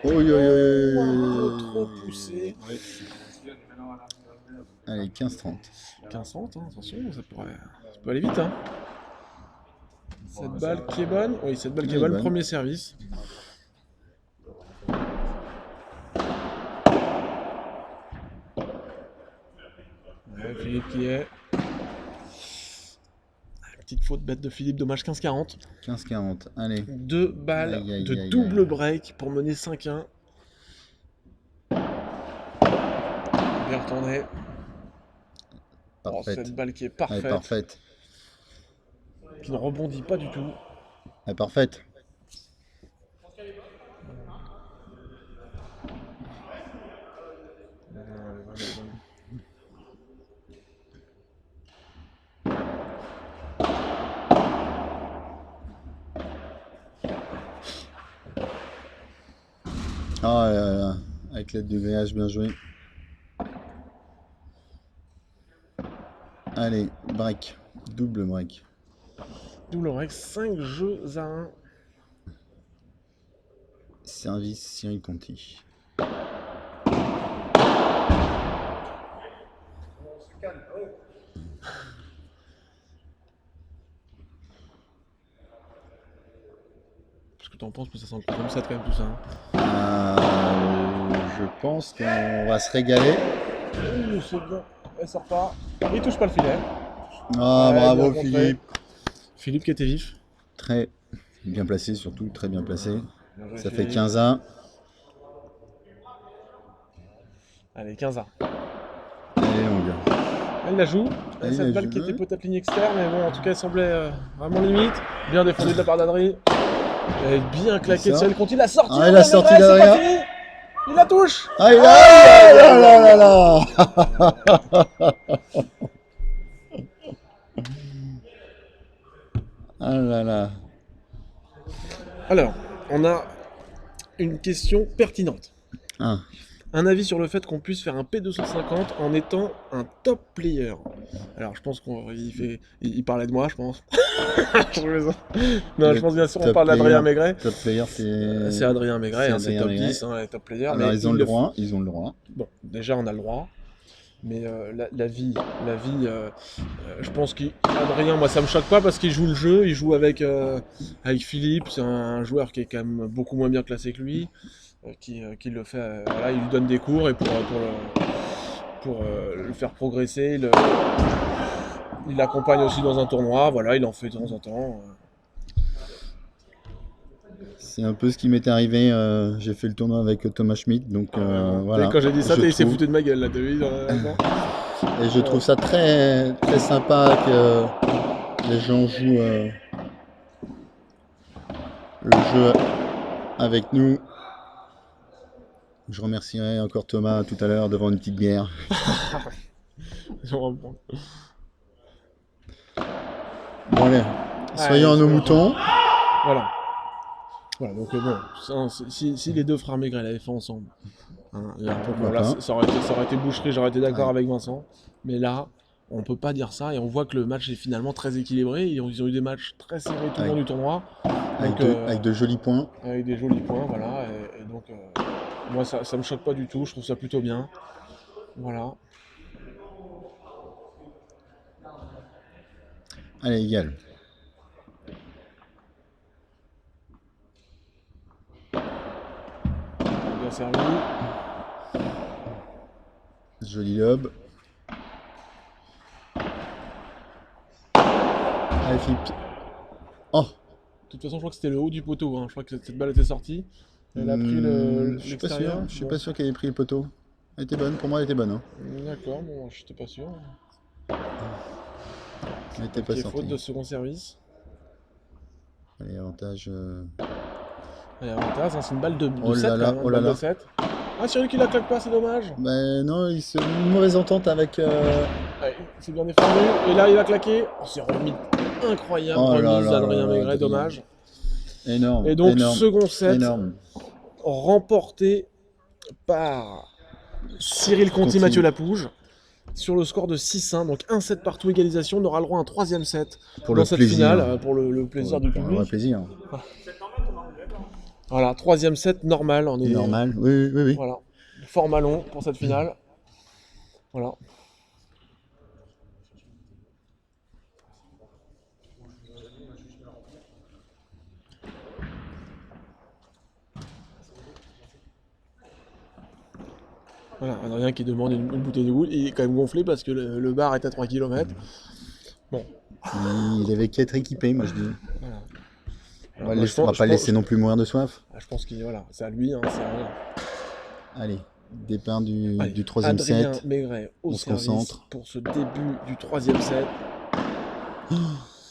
Speaker 2: Oh, yo, yo, yo, yo,
Speaker 1: Un
Speaker 2: yo,
Speaker 1: peu trop
Speaker 2: yo,
Speaker 1: poussé.
Speaker 2: ouais. Allez, 15-30.
Speaker 1: 15-30, hein, attention, ça peut aller vite. Hein. Cette balle qui est bonne. Oui, cette balle qui est
Speaker 2: Elle est
Speaker 1: bonne.
Speaker 2: bonne.
Speaker 1: Premier service. Ouais, Philippe qui est. Petite faute bête de Philippe, dommage 15-40.
Speaker 2: 15-40, allez.
Speaker 1: 2 balles
Speaker 2: Aïe, aïe,
Speaker 1: de
Speaker 2: aïe,
Speaker 1: double
Speaker 2: aïe.
Speaker 1: break pour mener 5-1. Bien retourné. Oh,
Speaker 2: Parfaite.
Speaker 1: cette balle qui est
Speaker 2: Elle est
Speaker 1: parfaite,
Speaker 2: parfaite.
Speaker 1: qui ne rebondit pas du tout.
Speaker 2: Elle est parfaite. Ah là là, avec l'aide du grillage, bien joué. Allez, break. Double break.
Speaker 1: Double break, 5 jeux à 1.
Speaker 2: Service Cyril Conti.
Speaker 1: Qu'est-ce que t'en penses? Mais ça sent le troisième set quand même tout ça.
Speaker 2: Je pense qu'on va se régaler.
Speaker 1: Ouh, c'est bien. Elle sort pas. Il touche pas le filet.
Speaker 2: Ah,
Speaker 1: Ouais,
Speaker 2: bravo
Speaker 1: bien contré.
Speaker 2: Philippe.
Speaker 1: Philippe qui était vif.
Speaker 2: Très bien placé, surtout très bien placé.
Speaker 1: Bien joué,
Speaker 2: Ça fait
Speaker 1: Philippe.
Speaker 2: 15-1.
Speaker 1: Allez, 15 a.
Speaker 2: Elle est longue.
Speaker 1: Elle la joue.
Speaker 2: Elle
Speaker 1: Cette
Speaker 2: la
Speaker 1: balle
Speaker 2: joue,
Speaker 1: qui était
Speaker 2: ouais.
Speaker 1: peut-être ligne externe, mais bon, en tout cas, elle semblait vraiment limite. Bien défendu de la part d'Adri. Elle est bien claquée de
Speaker 2: ça.
Speaker 1: Cyril Conti. Il a sorti.
Speaker 2: Ah, il a sorti
Speaker 1: c'est
Speaker 2: derrière.
Speaker 1: pas fini. Il la touche.
Speaker 2: Ah, il a... Ah là là là là. Ah là là.
Speaker 1: Alors, on a une question pertinente.
Speaker 2: Ah,
Speaker 1: Un avis sur le fait qu'on puisse faire un P250 en étant un top player. Alors, je pense il parlait de moi, je pense. Non,
Speaker 2: Le
Speaker 1: je pense bien sûr on
Speaker 2: top
Speaker 1: parle d'Adrien
Speaker 2: player.
Speaker 1: Maigret.
Speaker 2: Top player, c'est...
Speaker 1: C'est Adrien Maigret,
Speaker 2: c'est
Speaker 1: hein, c'est
Speaker 2: Adrien
Speaker 1: top
Speaker 2: Maigret.
Speaker 1: 10, hein, les top players.
Speaker 2: Alors,
Speaker 1: mais
Speaker 2: ils ont le droit, ils ont le droit.
Speaker 1: Bon, déjà, on a le droit. Mais la vie, je pense qu'Adrien, moi ça me choque pas parce qu'il joue le jeu, il joue avec Philippe, c'est un joueur qui est quand même beaucoup moins bien classé que lui, qui le fait, voilà, il lui donne des cours et pour le faire progresser, il l'accompagne aussi dans un tournoi, voilà, il en fait de temps en temps.
Speaker 2: C'est un peu ce qui m'est arrivé. J'ai fait le tournoi avec Thomas Schmidt, donc voilà.
Speaker 1: Et quand j'ai dit ça,
Speaker 2: Je
Speaker 1: il s'est
Speaker 2: trouve-
Speaker 1: foutu de ma gueule là, t'as vu
Speaker 2: Et je trouve ça très, très sympa que les gens jouent le jeu avec nous. Je remercierai encore Thomas tout à l'heure devant une petite bière. Bon allez, soyons à nos moutons.
Speaker 1: Voilà. Voilà, donc bon, si les deux frères Maigret l'avaient fait ensemble, hein, là,
Speaker 2: Pourquoi
Speaker 1: là,
Speaker 2: pas.
Speaker 1: ça aurait été boucherie, j'aurais été d'accord
Speaker 2: Ouais.
Speaker 1: avec Vincent. Mais là, on peut pas dire ça et on voit que le match est finalement très équilibré. Ils ont eu des matchs très serrés tout le long du tournoi. Donc,
Speaker 2: Avec de jolis points.
Speaker 1: avec des jolis points, voilà. Et donc, moi, ça me choque pas du tout, je trouve ça plutôt bien. Voilà.
Speaker 2: Allez, égal.
Speaker 1: Bien servi.
Speaker 2: Joli lob. Allez, Philippe. Oh,
Speaker 1: De toute façon, je crois que c'était le haut du poteau. Hein. Je crois que cette balle était sortie. Elle a pris
Speaker 2: je suis pas sûr.
Speaker 1: l'extérieur.
Speaker 2: Je suis
Speaker 1: Bon.
Speaker 2: pas sûr qu'elle ait pris le poteau. Elle était bonne. Pour moi, elle était bonne. Hein.
Speaker 1: D'accord, bon, j'étais pas sûr.
Speaker 2: Elle était pas
Speaker 1: Qui est
Speaker 2: sortie.
Speaker 1: faute de second service.
Speaker 2: Allez, avantage.
Speaker 1: Et avantage, hein, c'est une balle de
Speaker 2: Oh
Speaker 1: 7
Speaker 2: là là,
Speaker 1: quand même,
Speaker 2: oh
Speaker 1: une
Speaker 2: là
Speaker 1: balle de
Speaker 2: là.
Speaker 1: 7. Ah, Cyril qui la claque pas, c'est dommage.
Speaker 2: Ben non, une mauvaise entente avec.
Speaker 1: Ouais, c'est bien défendu. Et là, il a claqué. Oh, c'est remis. Incroyable
Speaker 2: Oh là
Speaker 1: remise
Speaker 2: là
Speaker 1: d'Adrien
Speaker 2: là là,
Speaker 1: Maigret,
Speaker 2: Adrien.
Speaker 1: dommage.
Speaker 2: Énorme.
Speaker 1: Et donc,
Speaker 2: énorme,
Speaker 1: second set
Speaker 2: énorme.
Speaker 1: remporté par Cyril Conti,
Speaker 2: Conti.
Speaker 1: Mathieu Lapouge. Sur le score de 6-1, donc un set partout, égalisation. On aura le droit à un troisième set
Speaker 2: Pour
Speaker 1: dans
Speaker 2: le
Speaker 1: cette
Speaker 2: plaisir.
Speaker 1: finale, pour le plaisir du
Speaker 2: Pour un vrai
Speaker 1: public.
Speaker 2: plaisir.
Speaker 1: Voilà, troisième set normal. On est
Speaker 2: Normal. Oui, oui, oui.
Speaker 1: Voilà, format long pour cette finale. Voilà. Voilà, Adrien qui demande une bouteille de goutte, il est quand même gonflé parce que le bar est à 3 km.
Speaker 2: Il avait qu'à être équipé, moi je dis.
Speaker 1: Voilà.
Speaker 2: On va,
Speaker 1: Alors,
Speaker 2: on va pas le laisser non plus mourir de soif.
Speaker 1: je pense qu'il voilà, c'est à lui, hein, c'est à rien.
Speaker 2: Allez, départ du
Speaker 1: Allez,
Speaker 2: troisième
Speaker 1: Adrien
Speaker 2: set.
Speaker 1: Maigret au
Speaker 2: On se
Speaker 1: service
Speaker 2: concentre.
Speaker 1: pour ce début du troisième set.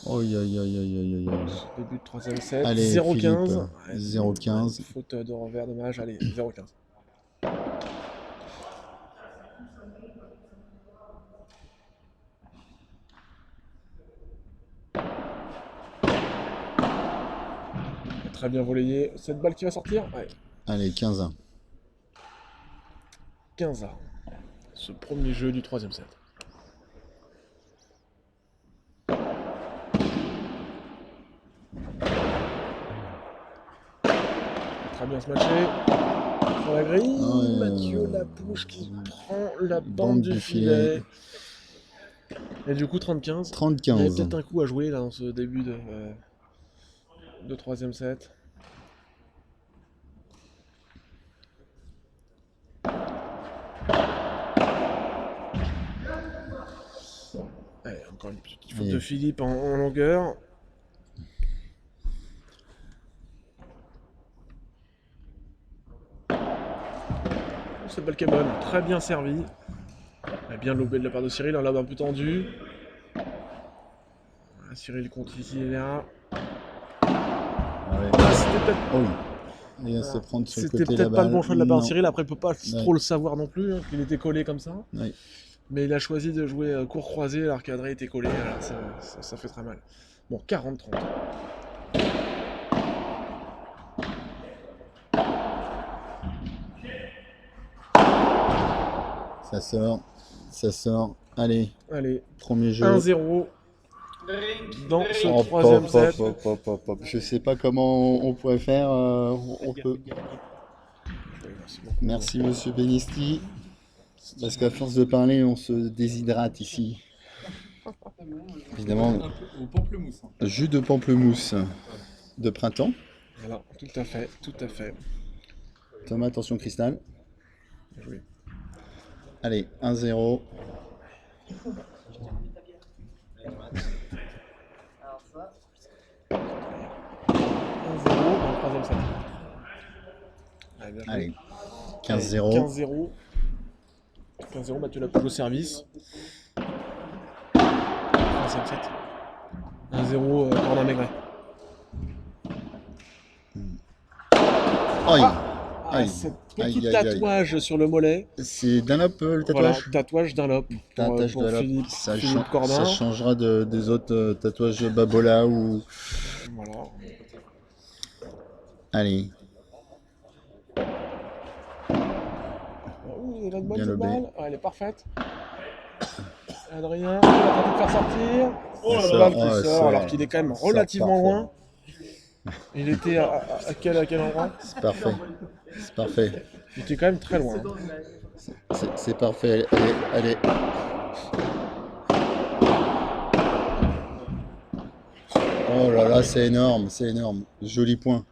Speaker 2: Oh, aïe, aïe, aïe, aïe, aïe, aïe.
Speaker 1: Début de troisième set.
Speaker 2: Allez,
Speaker 1: 0-15.
Speaker 2: Philippe, 0-15.
Speaker 1: Faute de revers, dommage. Allez, 0-15. Très bien volleyé. Cette balle qui va sortir. Ouais.
Speaker 2: Allez, 15-1.
Speaker 1: 15 à ce premier jeu du troisième set. Très bien se matcher. Sur la grille, Mathieu Lapouche qui prend la bande du filet. Et du coup, 30-15. Il y avait
Speaker 2: 30-15.
Speaker 1: peut-être un coup à jouer là dans ce début de troisième set. Allez, encore une petite faute de Philippe en longueur. Cette balle qui est bonne, très bien servie. Elle a bien lobé de la part de Cyril, un lob un peu tendu. Voilà, Cyril compte ici et là.
Speaker 2: Ouais.
Speaker 1: C'était peut-être
Speaker 2: Oh oui. Il va se prendre sur le côté
Speaker 1: peut-être pas le bon choix de la part de
Speaker 2: Non.
Speaker 1: Cyril. Après, il peut pas trop le savoir non plus, hein, qu'il était collé comme ça.
Speaker 2: Ouais.
Speaker 1: Mais il a choisi de jouer court croisé alors qu'Adrien était collé. Alors ça fait très mal. Bon, 40-30.
Speaker 2: Ça sort. Allez,
Speaker 1: Allez,
Speaker 2: premier jeu.
Speaker 1: 1-0 dans ce
Speaker 2: Hop,
Speaker 1: troisième
Speaker 2: hop,
Speaker 1: set.
Speaker 2: hop, hop, hop, hop. Je sais pas comment on pourrait faire. On peut.
Speaker 1: Merci beaucoup.
Speaker 2: Merci Monsieur Benisti. Parce qu'à force de parler, on se déshydrate ici. Évidemment,
Speaker 3: Au pamplemousse.
Speaker 2: jus de pamplemousse de printemps.
Speaker 1: Voilà, tout à fait, tout à fait.
Speaker 2: Thomas, attention cristal.
Speaker 1: Bien joué.
Speaker 2: Allez, 1-0.
Speaker 1: Dans le troisième set. Allez, bien joué.
Speaker 2: Allez,
Speaker 1: Allez,
Speaker 2: 15-0.
Speaker 1: 15-0. 15-0, Mathieu Lapouche au service. Troisième set. 1-0, Cornin Maigret.
Speaker 2: Aïe.
Speaker 1: Ah,
Speaker 2: Aïe.
Speaker 1: ce
Speaker 2: Aïe,
Speaker 1: petit
Speaker 2: aïe, aïe.
Speaker 1: tatouage sur le mollet.
Speaker 2: C'est Dunlop le
Speaker 1: Voilà,
Speaker 2: tatouage.
Speaker 1: tatouage d'un lobe
Speaker 2: Tatouage
Speaker 1: pour
Speaker 2: Dunlop.
Speaker 1: Philippe,
Speaker 2: Ça,
Speaker 1: Philippe Cordin.
Speaker 2: ça changera des autres tatouages Babola ou.
Speaker 1: Voilà.
Speaker 2: Allez,
Speaker 1: Oh, il a une bonne
Speaker 2: Bien lobé.
Speaker 1: balle. Ah, elle est parfaite. Adrien, il a tenté de faire sortir.
Speaker 2: Elle
Speaker 1: La
Speaker 2: sort.
Speaker 1: balle qui
Speaker 2: Oh, elle
Speaker 1: sort,
Speaker 2: sort.
Speaker 1: alors qu'il est quand même
Speaker 2: Elle sort
Speaker 1: relativement
Speaker 2: parfait.
Speaker 1: loin. Il était à quel endroit?
Speaker 2: c'est parfait. C'est parfait.
Speaker 1: Il était quand même très loin. Hein.
Speaker 2: C'est parfait. Allez, allez. Oh là là, c'est énorme, c'est énorme. Joli point.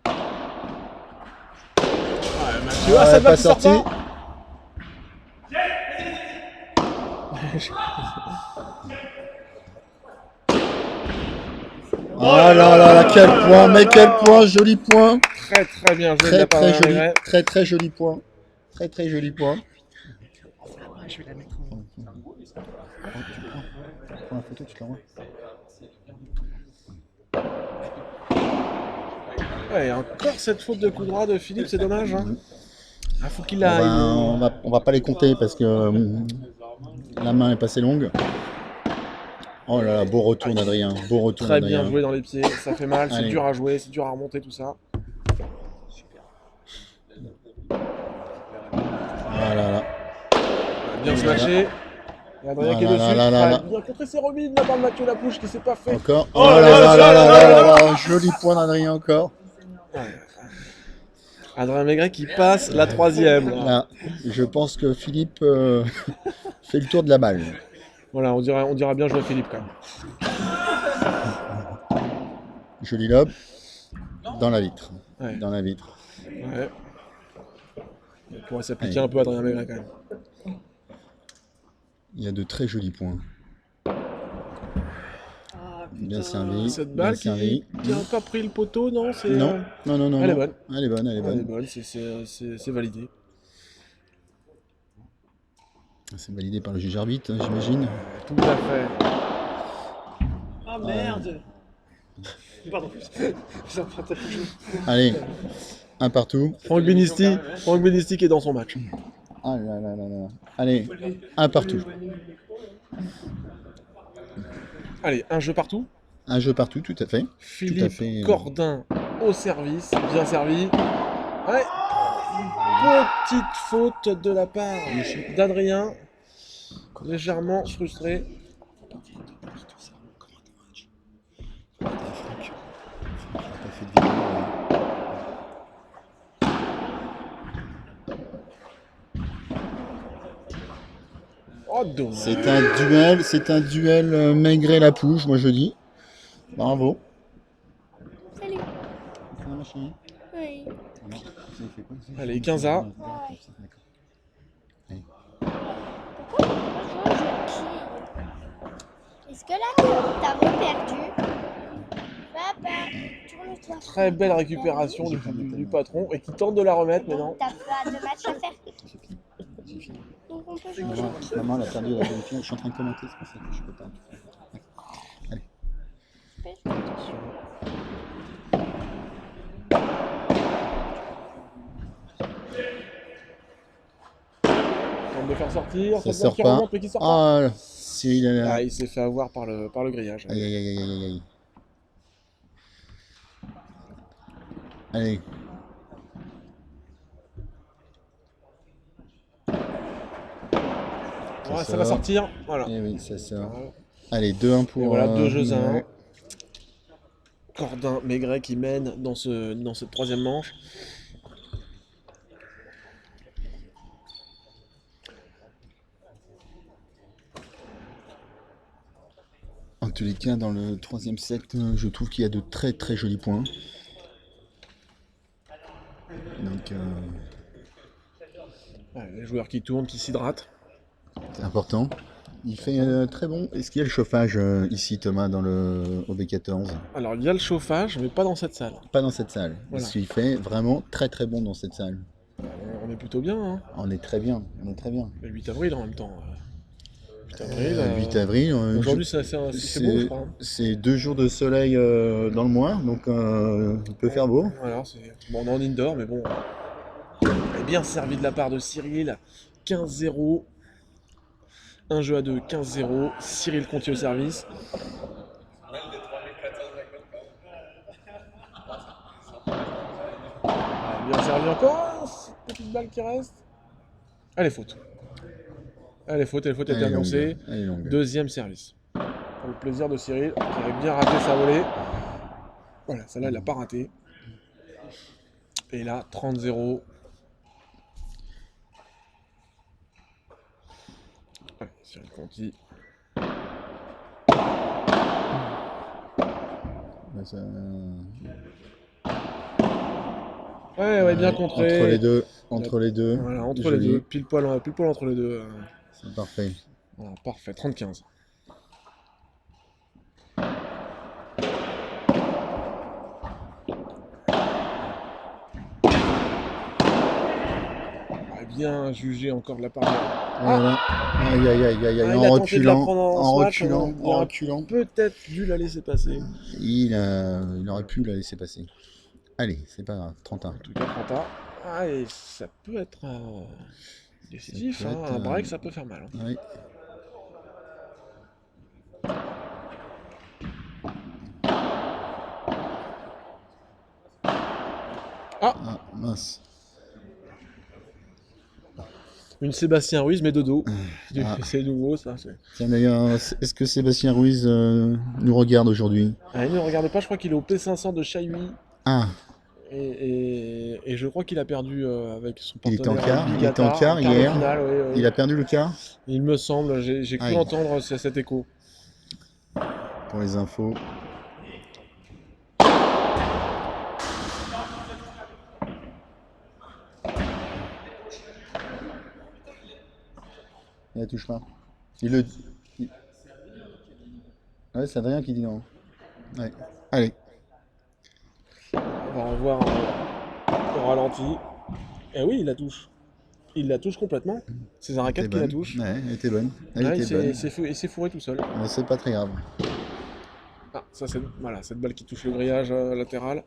Speaker 1: Mathieu,
Speaker 2: Ah,
Speaker 1: cette balle
Speaker 2: pas
Speaker 1: qui sort
Speaker 2: sorti.
Speaker 1: pas.
Speaker 2: Oh là là là, quel point, mais quel point, joli point.
Speaker 1: Très très bien joué de
Speaker 2: Très
Speaker 1: la part
Speaker 2: très
Speaker 1: de
Speaker 2: joli,
Speaker 1: Maigret.
Speaker 2: très très joli point. Très très joli point.
Speaker 4: Je vais la mettre
Speaker 2: Prends la photo, tu l'envoies.
Speaker 1: Ouais, encore cette faute de coup droit de Philippe, c'est dommage. Hein. Ah, faut qu'il
Speaker 2: On
Speaker 1: aille.
Speaker 2: on va pas les compter parce que la main est passée longue. Oh là là, beau retour d'Adrien, beau retour
Speaker 1: Très
Speaker 2: d'Adrien.
Speaker 1: bien joué dans les pieds, ça fait mal, c'est
Speaker 2: Allez.
Speaker 1: dur à jouer, c'est dur à remonter tout ça.
Speaker 2: Ah là là.
Speaker 1: Bien se lâcher. Et Adrien qui est
Speaker 2: Ah là
Speaker 1: dessus,
Speaker 2: là là
Speaker 1: très
Speaker 2: là.
Speaker 1: bien contré ses remises de la part de Mathieu Lapouche qui s'est pas fait.
Speaker 2: Encore.
Speaker 1: Oh
Speaker 2: Oh
Speaker 1: là
Speaker 2: là
Speaker 1: là
Speaker 2: là là
Speaker 1: là
Speaker 2: là
Speaker 1: là
Speaker 2: là là. Joli point d'Adrien encore.
Speaker 1: Adrien Maigret qui passe la troisième. Là.
Speaker 2: Là, je pense que Philippe fait le tour de la balle.
Speaker 1: Voilà, on dira bien joué Philippe quand même.
Speaker 2: Joli lob. Dans la vitre.
Speaker 1: Ouais.
Speaker 2: Dans la vitre.
Speaker 1: Ouais. Il pourrait s'appliquer
Speaker 2: Allez.
Speaker 1: un peu Adrien Maigret quand même.
Speaker 2: Il y a de très jolis points.
Speaker 4: Ah,
Speaker 2: Bien
Speaker 4: putain.
Speaker 2: servi.
Speaker 1: Cette
Speaker 2: bien
Speaker 1: balle
Speaker 2: servi.
Speaker 1: qui a pas pris le poteau, non, c'est
Speaker 2: Non, non, non, non.
Speaker 1: elle est
Speaker 2: non.
Speaker 1: bonne.
Speaker 2: Elle est bonne, elle est
Speaker 1: Elle est
Speaker 2: bonne.
Speaker 1: bonne, c'est validé.
Speaker 2: C'est validé par le juge arbitre, hein, j'imagine.
Speaker 1: Tout à fait.
Speaker 4: Ah merde. Pardon. J'ai emprunté le jeu.
Speaker 2: Allez, un partout.
Speaker 1: Franck Benisti qui est dans son match.
Speaker 2: Ah là là là là. Allez, un partout.
Speaker 1: Allez, un jeu partout.
Speaker 2: Un jeu partout, tout à fait.
Speaker 1: Philippe
Speaker 2: fait,
Speaker 1: Cordin au service, bien servi. Ouais. Petite faute de la part d'Adrien, légèrement frustré. Oh, dommage.
Speaker 2: C'est un duel Maigret-Lapouge, moi je dis. Bravo.
Speaker 5: Salut.
Speaker 2: C'est un machin.
Speaker 5: Oui.
Speaker 1: Allez, 15A.
Speaker 5: Pourquoi on joue au jeu de qui? Est-ce que là, t'as reperdu? Papa, tourne-toi.
Speaker 1: Très belle récupération du patron et qui tente de la remettre, mais non.
Speaker 5: Donc, t'as pas de match à faire. Donc, on peut jouer au jeu de qui?
Speaker 2: Maman, elle a perdu la demi-finale. Je suis en train de commenter, c'est pour ça que je peux pas.
Speaker 5: Fais attention.
Speaker 1: Tente de faire sortir.
Speaker 2: Ça
Speaker 1: cette
Speaker 2: sort
Speaker 1: balle qui
Speaker 2: pas.
Speaker 1: remonte, mais qui sort pas.
Speaker 2: Ah, là. Cyril, elle a-
Speaker 1: Ah, il s'est fait avoir par le grillage.
Speaker 2: Aïe, aïe, aïe, aïe, aïe, aïe. Allez.
Speaker 1: Ouais, ça va sortir. Voilà.
Speaker 2: Eh oui, ça sort.
Speaker 1: Voilà.
Speaker 2: Allez, 2-1 pour.
Speaker 1: Et voilà, 2 jeux à 1.
Speaker 2: Maigret.
Speaker 1: Cordin, Maigret qui mène dans cette troisième manche.
Speaker 2: En tous les cas, dans le troisième set, je trouve qu'il y a de très très jolis points. Donc,
Speaker 1: Ouais, les joueurs qui tournent, qui s'hydratent.
Speaker 2: c'est important. Il fait très bon. Est-ce qu'il y a le chauffage ici, Thomas, dans le OB14?
Speaker 1: Alors, il y a le chauffage, mais pas dans cette salle.
Speaker 2: Pas dans cette salle.
Speaker 1: Voilà.
Speaker 2: Parce qu'il fait vraiment très très bon dans cette salle.
Speaker 1: On est plutôt bien, hein.
Speaker 2: On est très bien. On est très bien.
Speaker 1: Le 8 avril en même temps. 8 avril.
Speaker 2: 8 avril.
Speaker 1: Aujourd'hui, c'est beau, je crois. Hein.
Speaker 2: C'est 2 jours de soleil dans le mois, donc il peut faire beau.
Speaker 1: Voilà, bon, on est en indoor, mais bon. Bien servi de la part de Cyril. 15-0. Un jeu à 2, 15-0. Cyril Conti au service. Bien servi encore. Petite balle qui reste. Elle est faute. Elle est faute, elle est
Speaker 2: Elle est
Speaker 1: annoncée.
Speaker 2: longue, elle est longue.
Speaker 1: Deuxième service. Pour le plaisir de Cyril, qui avait bien raté sa volée. Voilà, celle-là, il l'a pas raté. Et là, 30-0. Allez, Cyril Conti.
Speaker 2: Bah, ça-
Speaker 1: Ouais, bien contré.
Speaker 2: Entre les deux. Entre les deux.
Speaker 1: Voilà, entre
Speaker 2: Joli.
Speaker 1: les deux. Pile poil entre les deux.
Speaker 2: C'est parfait.
Speaker 1: Voilà, parfait, 30-15. Bien jugé encore de la part de...
Speaker 2: Voilà. Aïe aïe aïe aïe aïe.
Speaker 1: Ah, il
Speaker 2: En
Speaker 1: a tenté de la
Speaker 2: reculant.
Speaker 1: prendre en
Speaker 2: En
Speaker 1: smash,
Speaker 2: reculant.
Speaker 1: il aurait
Speaker 2: En reculant.
Speaker 1: peut-être dû la laisser passer.
Speaker 2: Il aurait pu la laisser passer. Allez, c'est pas grave. 31.
Speaker 1: En tout cas, 30 ans. Ah, et ça peut être décisif,
Speaker 2: Ça peut
Speaker 1: hein.
Speaker 2: être,
Speaker 1: Un break, ça peut faire mal. Hein.
Speaker 2: Oui.
Speaker 1: Ah,
Speaker 2: mince.
Speaker 1: une Sébastien Ruiz, mais de dos.
Speaker 2: Ah.
Speaker 1: C'est nouveau, ça.
Speaker 2: Tiens d'ailleurs, est-ce que Sébastien Ruiz nous regarde aujourd'hui?
Speaker 1: Ah, il ne regarde pas, je crois qu'il est au P500 de Chailly.
Speaker 2: Ah,
Speaker 1: Et je crois qu'il a perdu avec son
Speaker 2: il
Speaker 1: partenaire.
Speaker 2: était en quart,
Speaker 1: Big
Speaker 2: il était en
Speaker 1: Qatar,
Speaker 2: quart
Speaker 1: de
Speaker 2: hier.
Speaker 1: finale, oui, oui.
Speaker 2: Il a perdu le quart
Speaker 1: Il me semble, j'ai cru
Speaker 2: Aïe.
Speaker 1: entendre cet écho.
Speaker 2: pour les infos. Il la touche pas. Dis-le. Ouais, c'est Adrien qui dit non. Ouais. Allez.
Speaker 1: On va revoir au ralenti. Et oui, il la touche. Il la touche complètement. C'est un raquette qui la touche.
Speaker 2: Ouais, elle était bonne. Elle
Speaker 1: Ouais,
Speaker 2: était bonne.
Speaker 1: il s'est fourré tout seul.
Speaker 2: Mais c'est pas très grave.
Speaker 1: Ah, ça c'est voilà, cette balle qui touche le grillage latéral.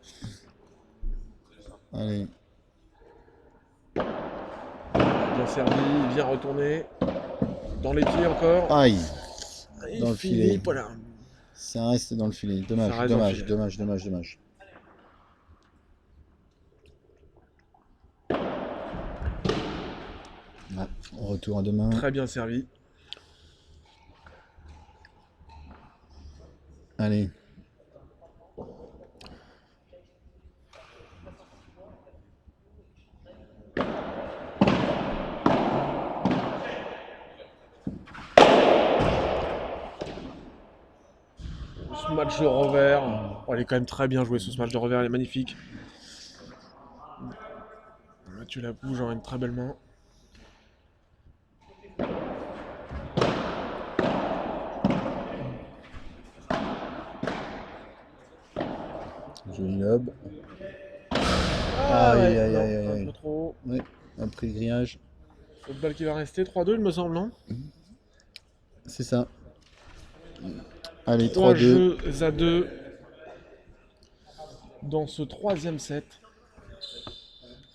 Speaker 2: Allez.
Speaker 1: Bien servi, bien retourné. Dans les pieds encore.
Speaker 2: Aïe.
Speaker 1: Et
Speaker 2: dans le
Speaker 1: Philippe,
Speaker 2: filet.
Speaker 1: voilà.
Speaker 2: Ça reste dans le filet.
Speaker 1: Ça
Speaker 2: Dommage,
Speaker 1: reste dans le
Speaker 2: dommage,
Speaker 1: filet.
Speaker 2: dommage, dommage, dommage. Ah, retour à demain.
Speaker 1: Très bien servi.
Speaker 2: Allez.
Speaker 1: Ce match de revers. Oh, il est quand même très bien joué ce match de revers, il est magnifique. Là, tu la bouges en une très belle main.
Speaker 2: Joli lob.
Speaker 1: Ah,
Speaker 2: Aïe,
Speaker 1: ouais,
Speaker 2: aïe,
Speaker 1: non,
Speaker 2: aïe, aïe,
Speaker 1: un
Speaker 2: aïe.
Speaker 1: peu trop.
Speaker 2: Ouais, après le grillage.
Speaker 1: Cette balle qui va rester, 3-2 il me semble, non?
Speaker 2: C'est ça. Allez,
Speaker 1: 3
Speaker 2: 3-2.
Speaker 1: jeux à 2 dans ce troisième set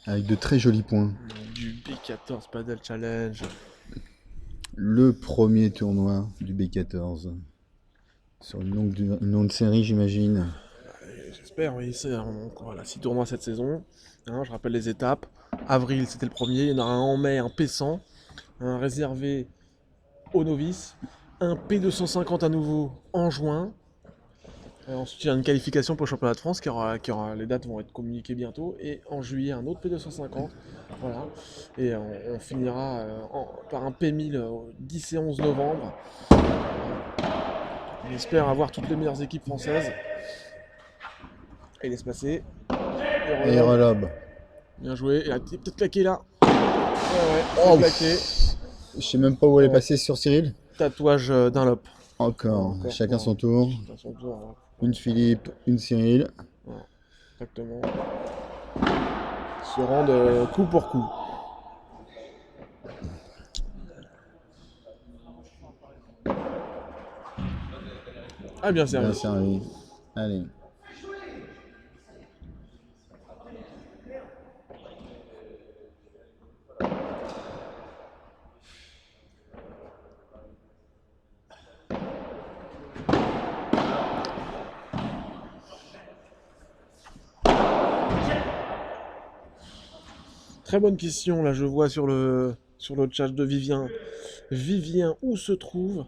Speaker 2: Avec de très jolis points.
Speaker 1: du B14 Paddle Challenge.
Speaker 2: Le premier tournoi du B14. Sur une longue série, j'imagine.
Speaker 1: J'espère, oui, c'est voilà, 6 tournois cette saison. Hein, je rappelle les étapes. Avril, c'était le premier. Il y en aura un en mai, un P100, un réservé aux novices, un P250 à nouveau en juin. Ensuite, il y a une qualification pour le championnat de France les dates vont être communiquées bientôt. Et en juillet, un autre P250. Voilà. Et on finira par un P1000 au 10 et 11 novembre. On espère avoir toutes les meilleures équipes françaises. Et laisse passer.
Speaker 2: Et relob.
Speaker 1: Bien joué. Il a peut-être claqué là. Ouais,
Speaker 2: Oh,
Speaker 1: claqué.
Speaker 2: Je sais même pas où elle est
Speaker 1: Ouais.
Speaker 2: passée sur Cyril.
Speaker 1: Tatouage d'un lop.
Speaker 2: Encore. Chacun son tour.
Speaker 1: Chacun son tour. Hein.
Speaker 2: Une Philippe, une Cyril.
Speaker 1: Voilà. Exactement. Se rendent coup pour coup. Ah, bien servi.
Speaker 2: Bien servi. Allez.
Speaker 1: Très bonne question, là je vois sur le chat de Vivien. Vivien, où se trouve,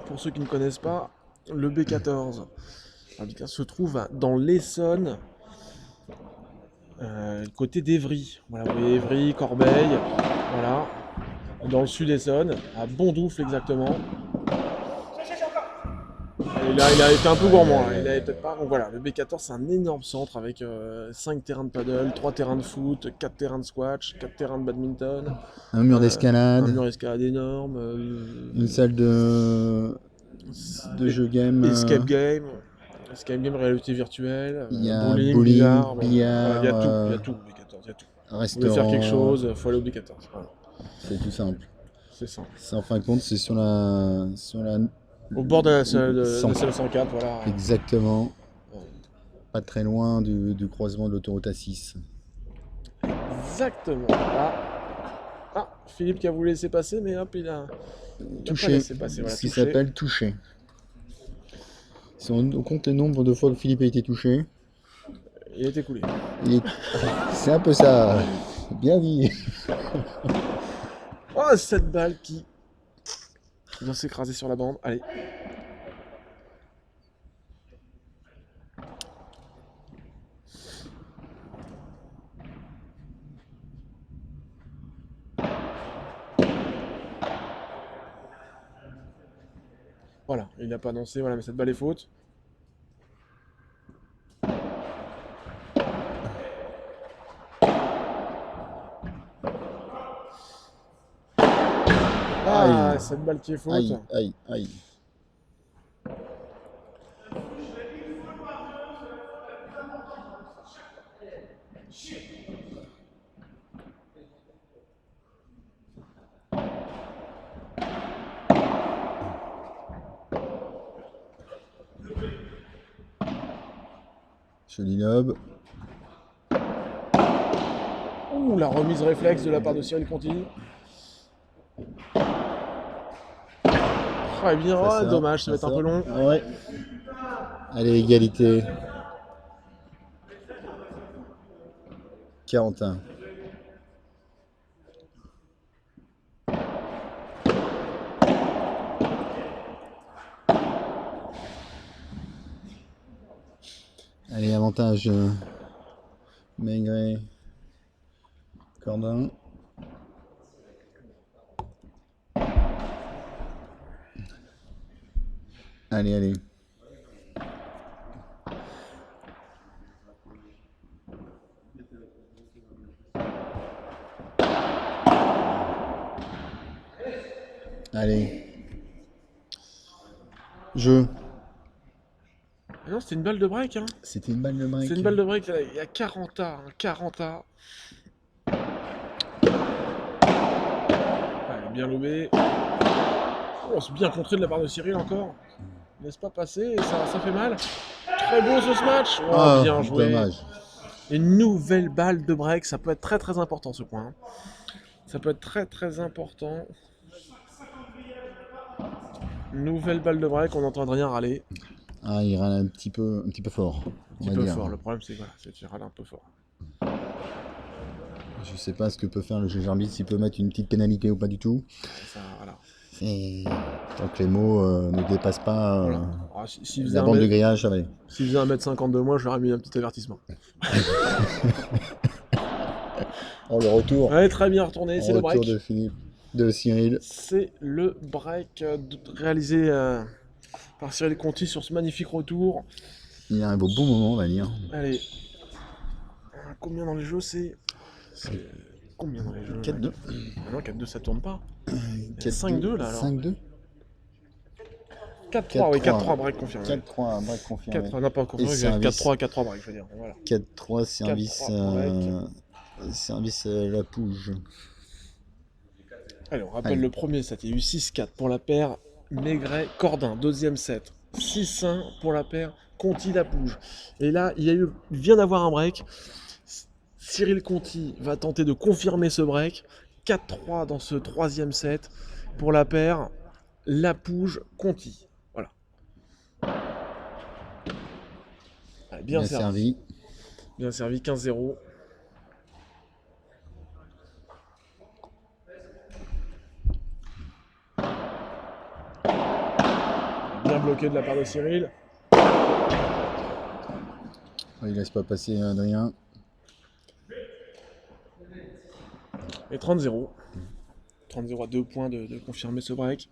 Speaker 1: pour ceux qui ne connaissent pas, le B14? Le B14 se trouve dans l'Essonne, côté d'Evry. Voilà, vous voyez Evry, Corbeil, voilà. Dans le sud Essonne, à Bondoufle exactement. Et là, il a été un peu gourmand, hein. Il avait peut-être pas. Donc voilà, le B14 c'est un énorme centre avec 5 terrains de paddle, 3 terrains de foot, 4 terrains de squash, 4 terrains de badminton,
Speaker 2: Un mur
Speaker 1: un
Speaker 2: d'escalade.
Speaker 1: mur d'escalade énorme,
Speaker 2: Une salle de jeu game.
Speaker 1: escape game, réalité virtuelle,
Speaker 2: Il y a
Speaker 1: bowling,
Speaker 2: bowling,
Speaker 1: billard,
Speaker 2: billard,
Speaker 1: il y a tout, il y a tout au B14, il y a tout. Vous voulez
Speaker 2: Restaurant.
Speaker 1: faire quelque chose, faut aller au B14. Voilà,
Speaker 2: C'est tout simple.
Speaker 1: c'est simple.
Speaker 2: C'est en fin de compte, c'est sur la.
Speaker 1: Au bord de la salle de
Speaker 2: 100.
Speaker 1: 104, voilà.
Speaker 2: Exactement.
Speaker 1: Ouais.
Speaker 2: Pas très loin du croisement de l'autoroute A6.
Speaker 1: Exactement. Ah, Philippe qui a voulu laisser passer, mais hop, il a pas
Speaker 2: Touché.
Speaker 1: laissé passer. Voilà,
Speaker 2: Ce qui
Speaker 1: touché.
Speaker 2: s'appelle toucher. Si on compte le nombre de fois que Philippe a été touché,
Speaker 1: Il a été coulé.
Speaker 2: c'est un peu ça. Bien dit.
Speaker 1: Oh, cette balle qui vient s'écraser sur la bande. Allez. Voilà, il n'a pas annoncé, voilà, mais cette balle est faute. Ah, cette balle qui est faute.
Speaker 2: Aïe, aïe, aïe. Joli lob.
Speaker 1: Ouh, la remise réflexe de la part de Cyril Conti. Très bien,
Speaker 2: Ça,
Speaker 1: dommage, ça va être un peu long.
Speaker 2: Ah ouais. Allez, égalité. 41. Allez, avantage. Maigret. Cordin. Allez, allez. Allez. Jeu.
Speaker 1: Ah non, c'était une balle de break. Hein.
Speaker 2: C'était une balle de break.
Speaker 1: C'est une balle de break, il y a 40 A. 40 A. Allez, bien lobé. Oh, c'est bien contré de la part de Cyril encore. Laisse pas passer, et ça fait mal. Très beau ce match. Oh,
Speaker 2: Ah,
Speaker 1: bien joué.
Speaker 2: dommage.
Speaker 1: Une nouvelle balle de break, ça peut être très très important ce point. Hein. Ça peut être très très important. Nouvelle balle de break, on n'entend rien râler.
Speaker 2: Ah, il râle un petit peu fort.
Speaker 1: Un petit peu fort, le problème c'est voilà, c'est que tu râles un peu fort.
Speaker 2: Je sais pas ce que peut faire le juge arbitre, s'il peut mettre une petite pénalité ou pas du tout.
Speaker 1: Ça, voilà.
Speaker 2: Et tant que les mots ne dépassent pas
Speaker 1: Voilà. Alors, s'il faisait
Speaker 2: la
Speaker 1: un
Speaker 2: bande de
Speaker 1: mètre-
Speaker 2: grillage, ça va aller.
Speaker 1: s'il faisait 1m50 de moins, j'aurais mis un petit avertissement.
Speaker 2: Oh, le retour.
Speaker 1: Ouais, très bien retourné, c'est le
Speaker 2: Retour
Speaker 1: break.
Speaker 2: de Cyril.
Speaker 1: C'est le break réalisé par Cyril Conti sur ce magnifique retour.
Speaker 2: Il arrive au bon moment, on va dire.
Speaker 1: Allez. Combien dans les jeux c'est combien dans les jeux
Speaker 2: 4-2.
Speaker 1: Ah non, 4-2 ça tourne pas.
Speaker 2: 4-2,
Speaker 1: 5-2 là alors.
Speaker 2: 5-2.
Speaker 1: 4-3, oui, 4-3 break confirmé.
Speaker 2: 4-3, break confirmé.
Speaker 1: 4-3, non pas confirmé,
Speaker 2: Et service.
Speaker 1: 4-3 break, je veux dire. Voilà.
Speaker 2: 4-3, service,
Speaker 1: 4-3
Speaker 2: service la pouge.
Speaker 1: Allez, on rappelle
Speaker 2: Allez.
Speaker 1: le premier set, il y a eu 6-4 pour la paire Maigret-Cordin. Deuxième set, 6-1 pour la paire Conti-Lapouge. Et là, il vient d'avoir un break. Cyril Conti va tenter de confirmer ce break. 4-3 dans ce troisième set pour la paire Lapouge-Conti. Voilà. Allez, bien servi. Bien servi, 15-0. Bien bloqué de la part de Cyril.
Speaker 2: Il laisse pas passer Adrien.
Speaker 1: Et 30-0. 30-0 à 2 points de confirmer ce break.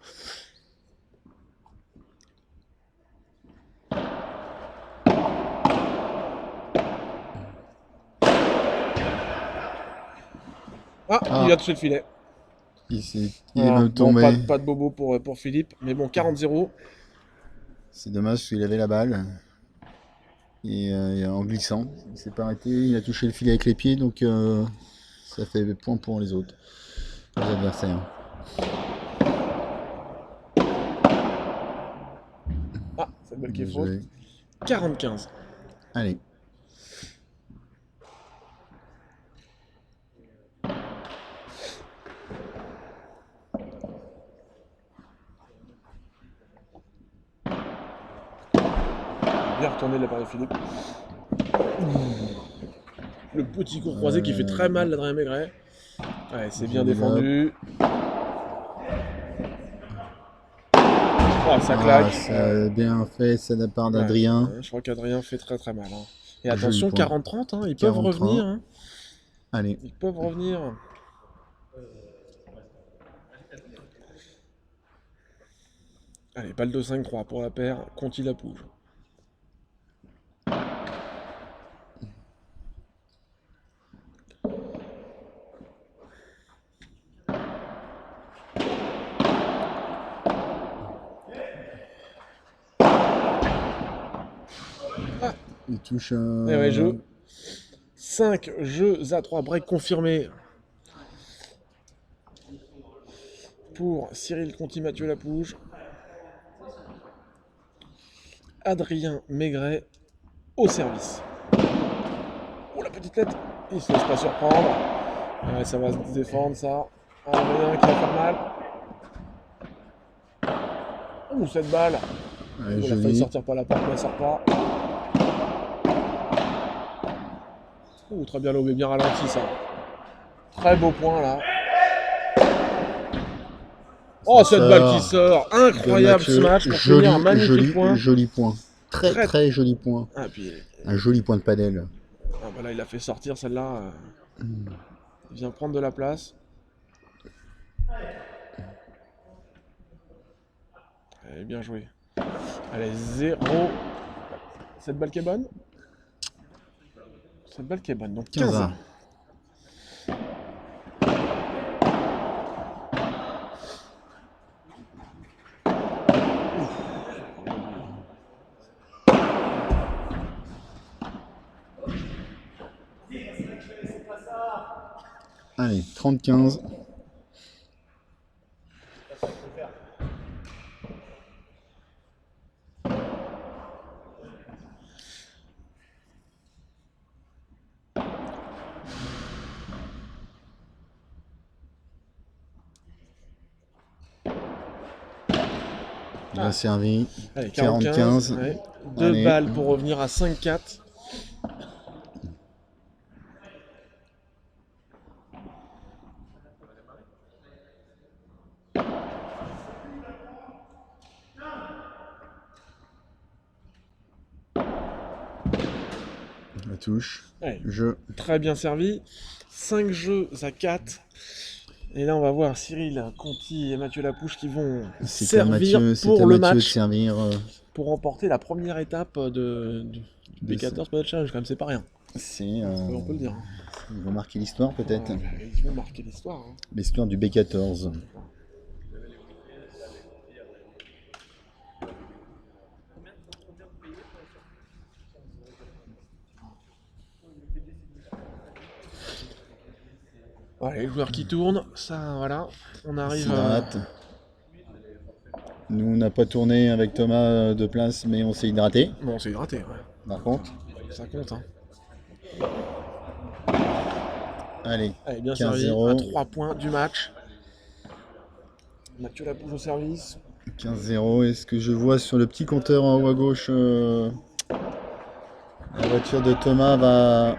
Speaker 1: Ah, il a touché le filet.
Speaker 2: Il est
Speaker 1: Voilà.
Speaker 2: même
Speaker 1: Bon,
Speaker 2: tombé.
Speaker 1: pas de bobo pour Philippe. Mais bon, 40-0.
Speaker 2: C'est dommage parce qu'il avait la balle. Et en glissant, il s'est pas arrêté. Il a touché le filet avec les pieds, donc ça fait point pour les autres, les adversaires.
Speaker 1: Ah, cette balle qui est
Speaker 2: Bien
Speaker 1: fausse.
Speaker 2: joué.
Speaker 1: 40-15.
Speaker 2: Allez.
Speaker 1: Bien retourné de la part de Philippe. Le petit court croisé qui fait très mal l'Adrien Maigret. Ouais, c'est bien
Speaker 2: Joli
Speaker 1: défendu. Oh, ça claque.
Speaker 2: Ça a bien fait, ça de la part d'Adrien.
Speaker 1: Ouais, je crois qu'Adrien fait très très mal. Hein. Et
Speaker 2: Joli
Speaker 1: attention,
Speaker 2: point.
Speaker 1: 40-30, hein, ils peuvent
Speaker 2: 40-30.
Speaker 1: revenir. Hein.
Speaker 2: Allez.
Speaker 1: Ils peuvent revenir. Allez, balle de 5-3 pour la paire, Conti-Lapouge.
Speaker 2: Il touche.
Speaker 1: Eh ouais, jeu. 5 jeux à 3 break confirmés pour Cyril Conti, Mathieu Lapouge, Adrien Maigret au service. Oh la petite tête, il se laisse pas surprendre. Ouais, ça va se défendre ça. Adrien qui va faire mal. Ouh, cette balle.
Speaker 2: Ouais,
Speaker 1: Il a failli
Speaker 2: joli.
Speaker 1: sortir par la porte, mais elle sort pas. Ouh, très bien lobé, bien ralenti ça. Très beau point là. Oh, cette
Speaker 2: sort.
Speaker 1: balle qui sort. Incroyable ce match pour finir un magnifique point.
Speaker 2: Joli point. Très
Speaker 1: Très-
Speaker 2: très joli point.
Speaker 1: Ah, puis,
Speaker 2: Un joli point de padel.
Speaker 1: ah, bah là, il a fait sortir celle-là. Il vient prendre de la place. Allez, bien joué. Allez, 0. Cette balle qui est bonne. Cette balle qui est bonne. Donc 15.
Speaker 2: 15. Allez, 30-15. Il a servi.
Speaker 1: Allez,
Speaker 2: 45.
Speaker 1: 45. Ouais. 2
Speaker 2: Allez.
Speaker 1: balles pour revenir à 5-4.
Speaker 2: La touche.
Speaker 1: Allez,
Speaker 2: Jeu.
Speaker 1: très bien servi. 5 jeux à 4. Et là, on va voir Cyril Conti et Mathieu Lapouge qui vont
Speaker 2: C'est à
Speaker 1: servir
Speaker 2: Mathieu, c'est
Speaker 1: pour
Speaker 2: à
Speaker 1: le
Speaker 2: Mathieu de
Speaker 1: match,
Speaker 2: servir.
Speaker 1: pour remporter la première étape du B14 Padel Challenge. Quand même, c'est pas rien.
Speaker 2: C'est.
Speaker 1: On peut le dire.
Speaker 2: Ils vont marquer l'histoire peut-être.
Speaker 1: Ils vont marquer l'histoire. Hein.
Speaker 2: L'histoire du B14.
Speaker 1: Voilà, les joueurs qui tournent, ça, voilà. On arrive
Speaker 2: C'est
Speaker 1: à...
Speaker 2: hâte. Nous, on n'a pas tourné avec Thomas de place, mais on s'est hydraté.
Speaker 1: Bon, on s'est hydraté, ouais.
Speaker 2: Par contre,
Speaker 1: Ça compte, hein.
Speaker 2: allez,
Speaker 1: Allez, bien servi,
Speaker 2: 15-0.
Speaker 1: à 3 points du match. Mathieu Lapouge au service.
Speaker 2: 15-0. Est-ce que je vois sur le petit compteur en haut à gauche la voiture de Thomas va.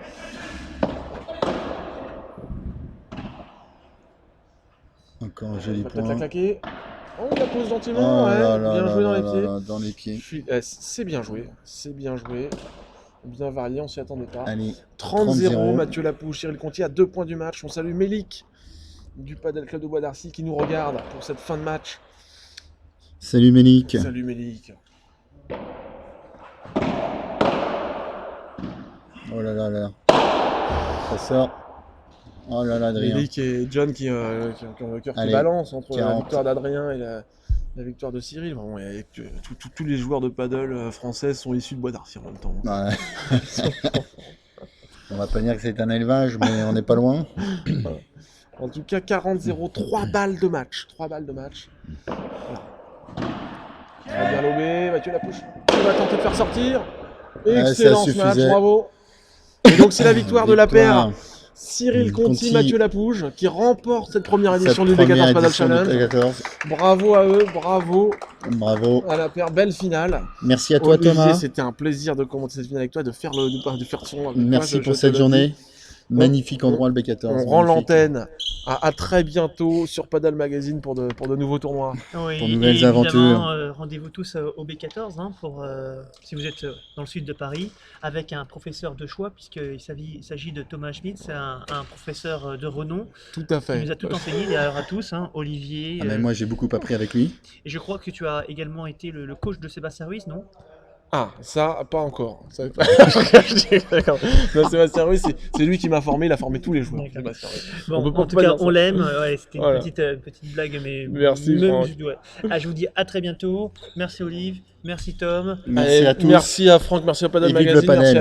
Speaker 2: Encore un joli
Speaker 1: Il va peut-être la
Speaker 2: point.
Speaker 1: claquer. Oh, il la pose
Speaker 2: Oh
Speaker 1: gentiment, ouais.
Speaker 2: là là
Speaker 1: Bien
Speaker 2: là
Speaker 1: joué dans
Speaker 2: là
Speaker 1: les
Speaker 2: là
Speaker 1: pieds.
Speaker 2: là, dans les pieds.
Speaker 1: C'est bien joué, c'est bien joué. Bien varié, on s'y attendait pas.
Speaker 2: Allez,
Speaker 1: 30-0,
Speaker 2: 30-0.
Speaker 1: Mathieu Lapouge, Cyril Conti à 2 points du match. On salue Mélic du Padel Club de Bois d'Arcy qui nous regarde pour cette fin de match.
Speaker 2: salut Mélic.
Speaker 1: Salut Mélic.
Speaker 2: Oh là là là. Ça sort. Oh là là, Adrien.
Speaker 1: Mélic et John qui ont le cœur qui
Speaker 2: Allez,
Speaker 1: balance entre la
Speaker 2: 40.
Speaker 1: victoire d'Adrien et la victoire de Cyril. Bon, et tous les joueurs de paddle français sont issus de Bois d'Arcy en même temps.
Speaker 2: Ouais. On va pas dire que c'est un élevage, mais on n'est pas loin.
Speaker 1: En tout cas, 40-0, 3 balles de match. 3 balles de match. Voilà. Très bien lobé, Mathieu Lapouge. Il va tenter de faire sortir. Excellent
Speaker 2: ça
Speaker 1: ce match,
Speaker 2: suffisait.
Speaker 1: bravo. Et donc c'est la victoire de la paire Cyril Conti,
Speaker 2: Conti.
Speaker 1: Mathieu Lapouge qui remporte cette première édition
Speaker 2: Cette
Speaker 1: du
Speaker 2: première
Speaker 1: B14 Padel
Speaker 2: édition du
Speaker 1: Challenge.
Speaker 2: B14.
Speaker 1: Bravo à eux, bravo
Speaker 2: Bravo.
Speaker 1: à la paire, belle finale.
Speaker 2: Merci à toi
Speaker 1: Olivier,
Speaker 2: Thomas.
Speaker 1: c'était un plaisir de commenter cette finale avec toi, de faire son avec toi,
Speaker 2: Merci pour
Speaker 1: je te
Speaker 2: cette
Speaker 1: le
Speaker 2: journée.
Speaker 1: dis.
Speaker 2: Magnifique endroit le B14.
Speaker 1: On rend
Speaker 2: magnifique.
Speaker 1: l'antenne. À très bientôt sur Padel Magazine pour de nouveaux tournois.
Speaker 4: Oui,
Speaker 2: Pour nouvelles
Speaker 4: et évidemment,
Speaker 2: aventures.
Speaker 4: rendez-vous tous au B14 hein, si vous êtes dans le sud de Paris, avec un professeur de choix, puisqu'il s'agit de Thomas Schmidt, c'est un professeur de renom
Speaker 1: Tout à
Speaker 4: qui
Speaker 1: fait.
Speaker 4: nous a tout enseigné, d'ailleurs à tous, hein, Olivier.
Speaker 2: Ah, mais moi j'ai beaucoup appris avec lui.
Speaker 4: Et je crois que tu as également été le coach de Sébastien Ruiz, non?
Speaker 1: Ah, ça, pas encore. Ça pas... D'accord. Non, Sébastien Ruiz, c'est lui qui m'a formé, il a formé tous les joueurs.
Speaker 4: D'accord.
Speaker 1: Sébastien Ruiz.
Speaker 4: Bon,
Speaker 1: On peut
Speaker 4: en tout
Speaker 1: pas
Speaker 4: cas,
Speaker 1: dire ça.
Speaker 4: on l'aime. Ouais, c'était une
Speaker 1: Voilà.
Speaker 4: petite blague, mais
Speaker 1: Merci,
Speaker 4: même,
Speaker 1: Franck.
Speaker 4: ouais. Ah, je vous dis à très bientôt. Merci Olive, merci Tom.
Speaker 2: Merci
Speaker 1: Allez,
Speaker 2: à tous.
Speaker 1: Merci à Franck, merci à Padel
Speaker 2: Et vive le
Speaker 1: Magazine,
Speaker 2: padel.
Speaker 1: merci à